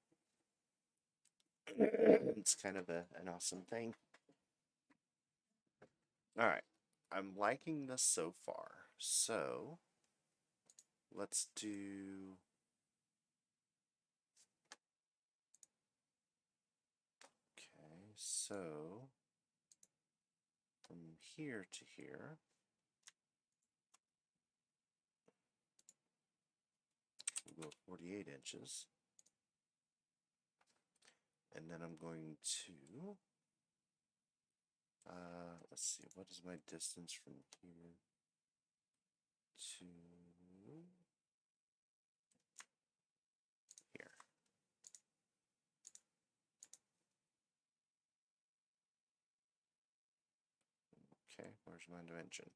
It's kind of an awesome thing. Alright. I'm liking this so far. So, let's do. Okay, so from here to here, we'll go 48 inches. And then I'm going to, let's see, what is my distance from here to here? Okay, where's my dimension?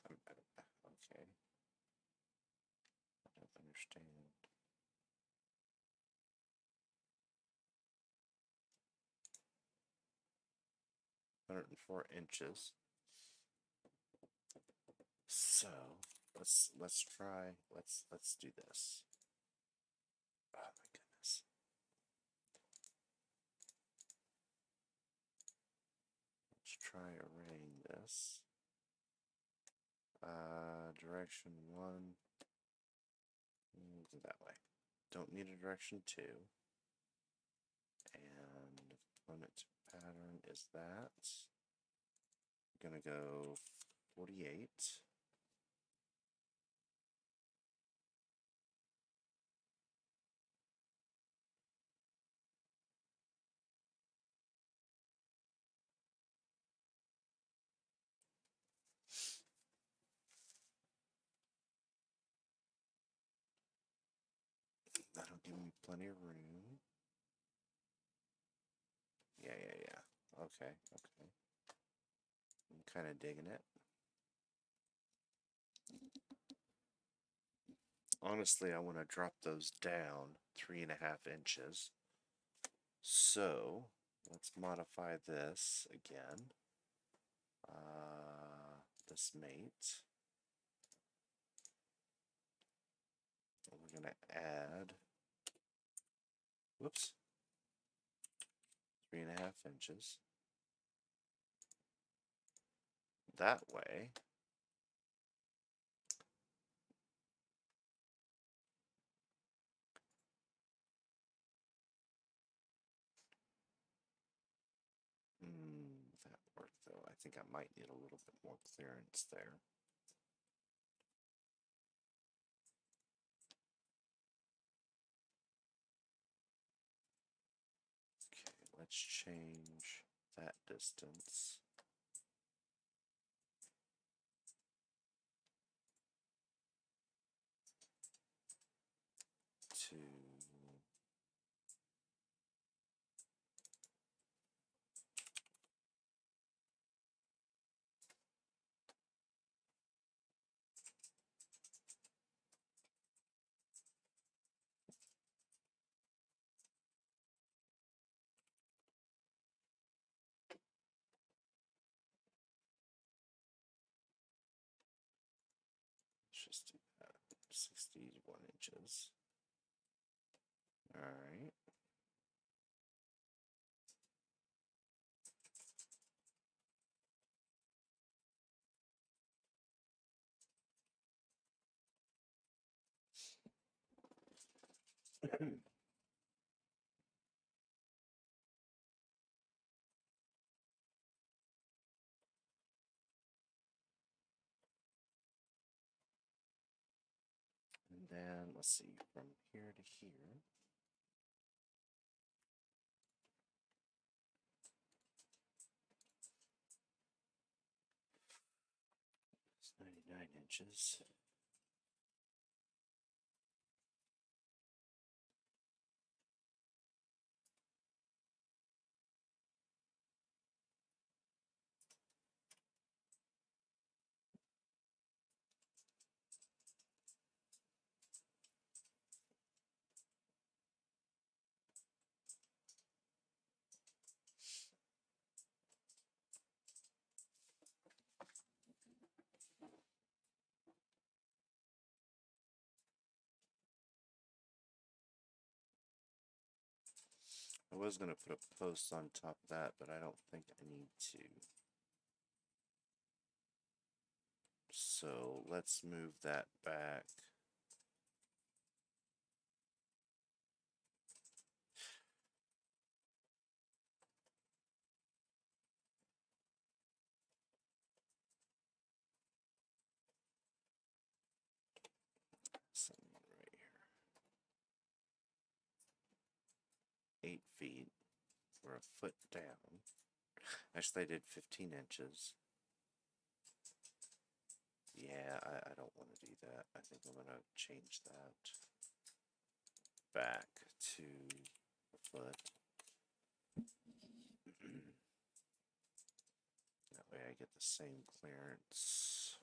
Okay, I don't understand. 104 inches. So let's try. Let's do this. Oh my goodness. Let's try arraying this. Direction 1. Go that way. Don't need a direction 2. And component pattern is that. I'm gonna go 48. That'll give me plenty of room. Yeah. Okay. I'm kind of digging it. Honestly, I want to drop those down 3.5 inches. So let's modify this again. This mate. We're going to add, whoops, 3.5 inches. That way, that worked though. I think I might need a little bit more clearance there. Okay, let's change that distance to let's just do that. 61 inches. All right. And then let's see, from here to here. It's 99 inches. I was going to put a post on top of that, but I don't think I need to. So let's move that back. Something right here. 8 feet. We're a foot down. Actually, I did 15 inches. Yeah, I don't want to do that. I think I'm going to change that back to a foot. That way I get the same clearance.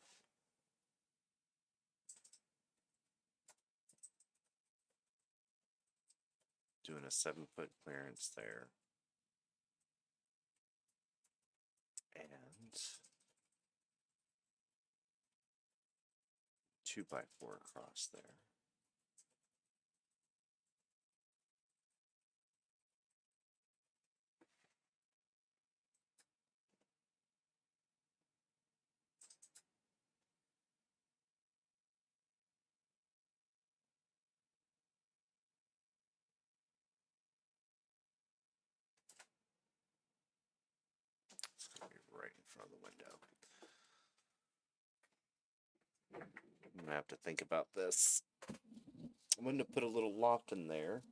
Doing a 7-foot clearance there. And 2x4 across there. It's going to be right in front of the window. I'm going to have to think about this. I'm going to put a little loft in there.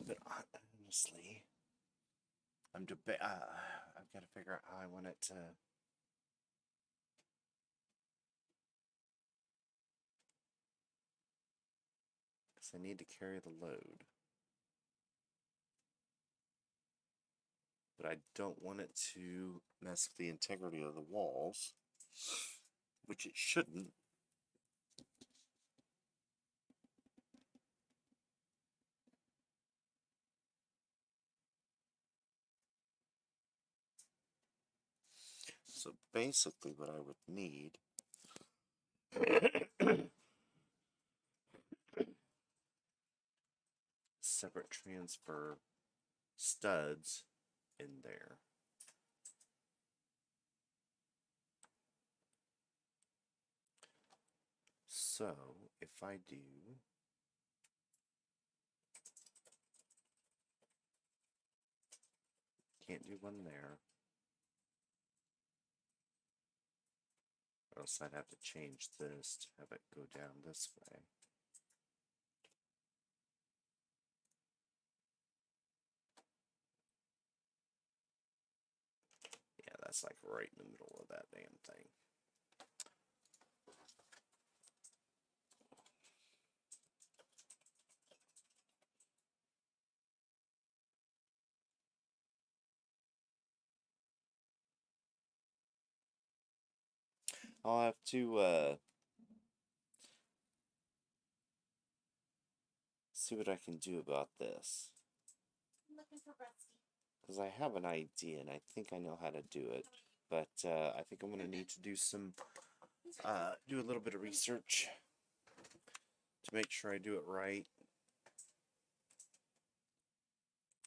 But honestly, I've got to figure out how I want it to. Because I need to carry the load. But I don't want it to mess with the integrity of the walls, which it shouldn't. So basically what I would need separate transfer studs in there. So if I do can't do one there, or else I'd have to change this to have it go down this way. Yeah, that's like right in the middle of that damn thing. I'll have to see what I can do about this. I'm looking for Rusty. Because I have an idea and I think I know how to do it. But I think I'm going to need to do some, do a little bit of research to make sure I do it right.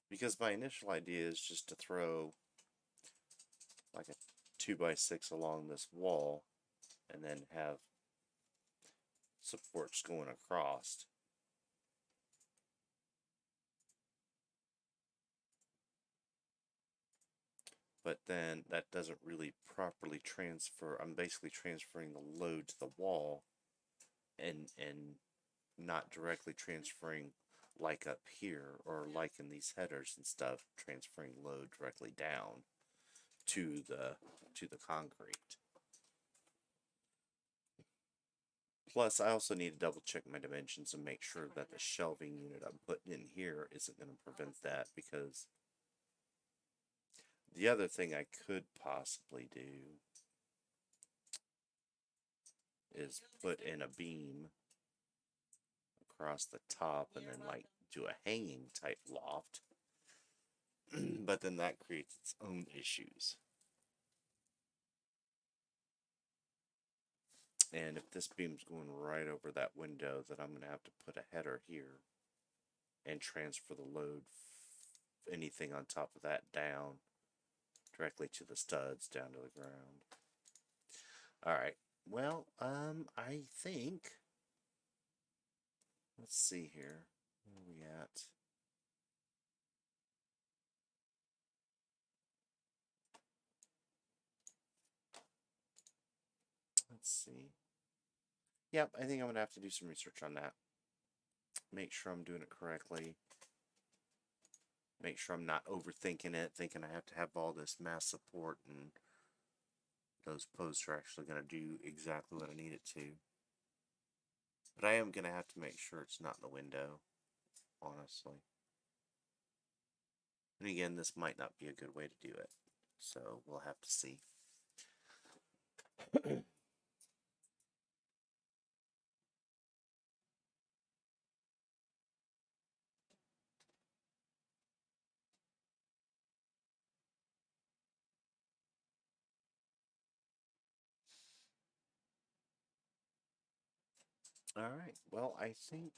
Because my initial idea is just to throw like a 2x6 along this wall and then have supports going across. But then that doesn't really properly transfer. I'm basically transferring the load to the wall and not directly transferring like up here or like in these headers and stuff, transferring load directly down to the concrete. Plus, I also need to double check my dimensions and make sure that the shelving unit I'm putting in here isn't going to prevent that, because the other thing I could possibly do is put in a beam across the top and then like do a hanging type loft. But then that creates its own issues. And if this beam's going right over that window, then I'm going to have to put a header here and transfer the load, anything on top of that, down directly to the studs, down to the ground. Alright, well, I think, let's see here, where are we at? Let's see. Yep, I think I'm going to have to do some research on that. Make sure I'm doing it correctly. Make sure I'm not overthinking it, thinking I have to have all this mass support and those posts are actually going to do exactly what I need it to. But I am going to have to make sure it's not in the window, honestly. And again, this might not be a good way to do it. So we'll have to see. Alright, well, I think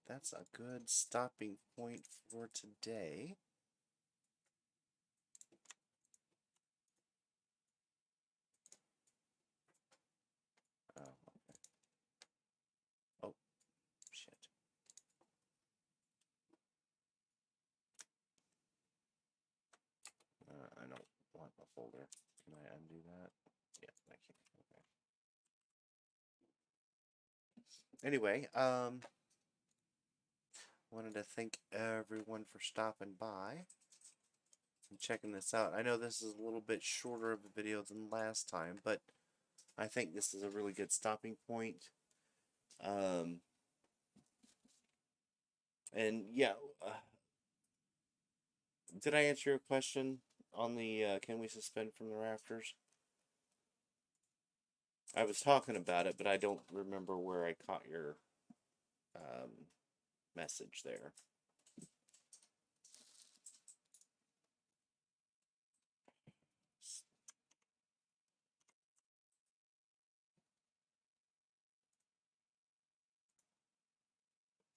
that's a good stopping point for today. Oh, okay. Oh, shit. I don't want my folder. Can I undo that? Yeah, I can. Okay. Anyway, wanted to thank everyone for stopping by and checking this out. I know this is a little bit shorter of a video than last time, but I think this is a really good stopping point. And yeah, did I answer your question on the can we suspend from the rafters? I was talking about it, but I don't remember where I caught your message there.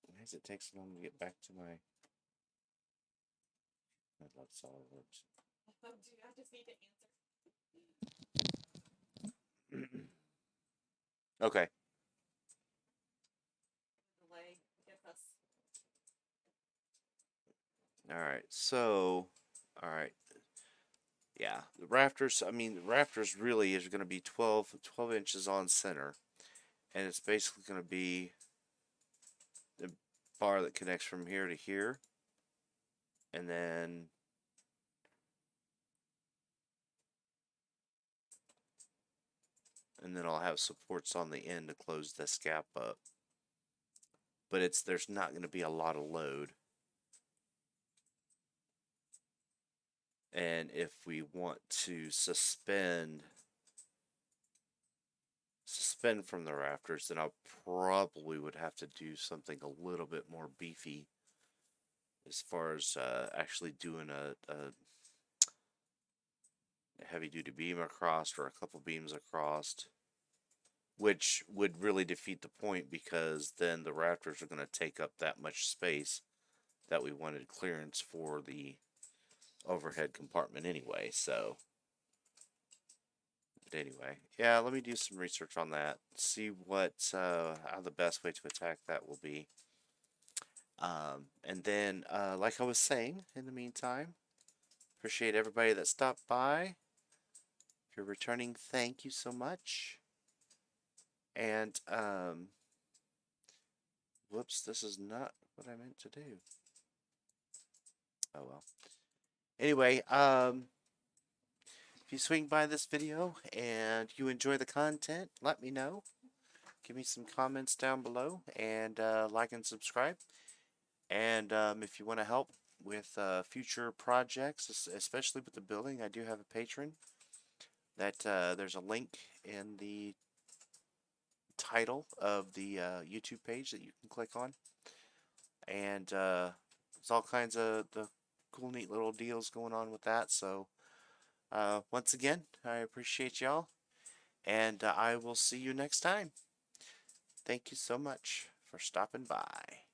Why does it take so long to get back to my... I love SolidWorks. Oh, do I just need to answer? Okay. Delay gets us. Alright, so... Alright. Yeah, the rafters, I mean, the rafters really is going to be 12 inches on center. And it's basically going to be the bar that connects from here to here. And then... And then I'll have supports on the end to close this gap up. But there's not going to be a lot of load. And if we want to suspend from the rafters, then I probably would have to do something a little bit more beefy as far as actually doing a heavy duty beam across or a couple beams across, which would really defeat the point because then the rafters are going to take up that much space that we wanted clearance for the overhead compartment anyway. So but anyway, yeah, let me do some research on that, see what how the best way to attack that will be. And then like I was saying, in the meantime, appreciate everybody that stopped by. If you're returning, thank you so much. And whoops, this is not what I meant to do. Oh well. Anyway, if you swing by this video and you enjoy the content, let me know. Give me some comments down below and like and subscribe. And if you want to help with future projects, especially with the building, I do have a Patreon. That there's a link in the title of the YouTube page that you can click on. And there's all kinds of the cool, neat little deals going on with that. So once again, I appreciate y'all. And I will see you next time. Thank you so much for stopping by.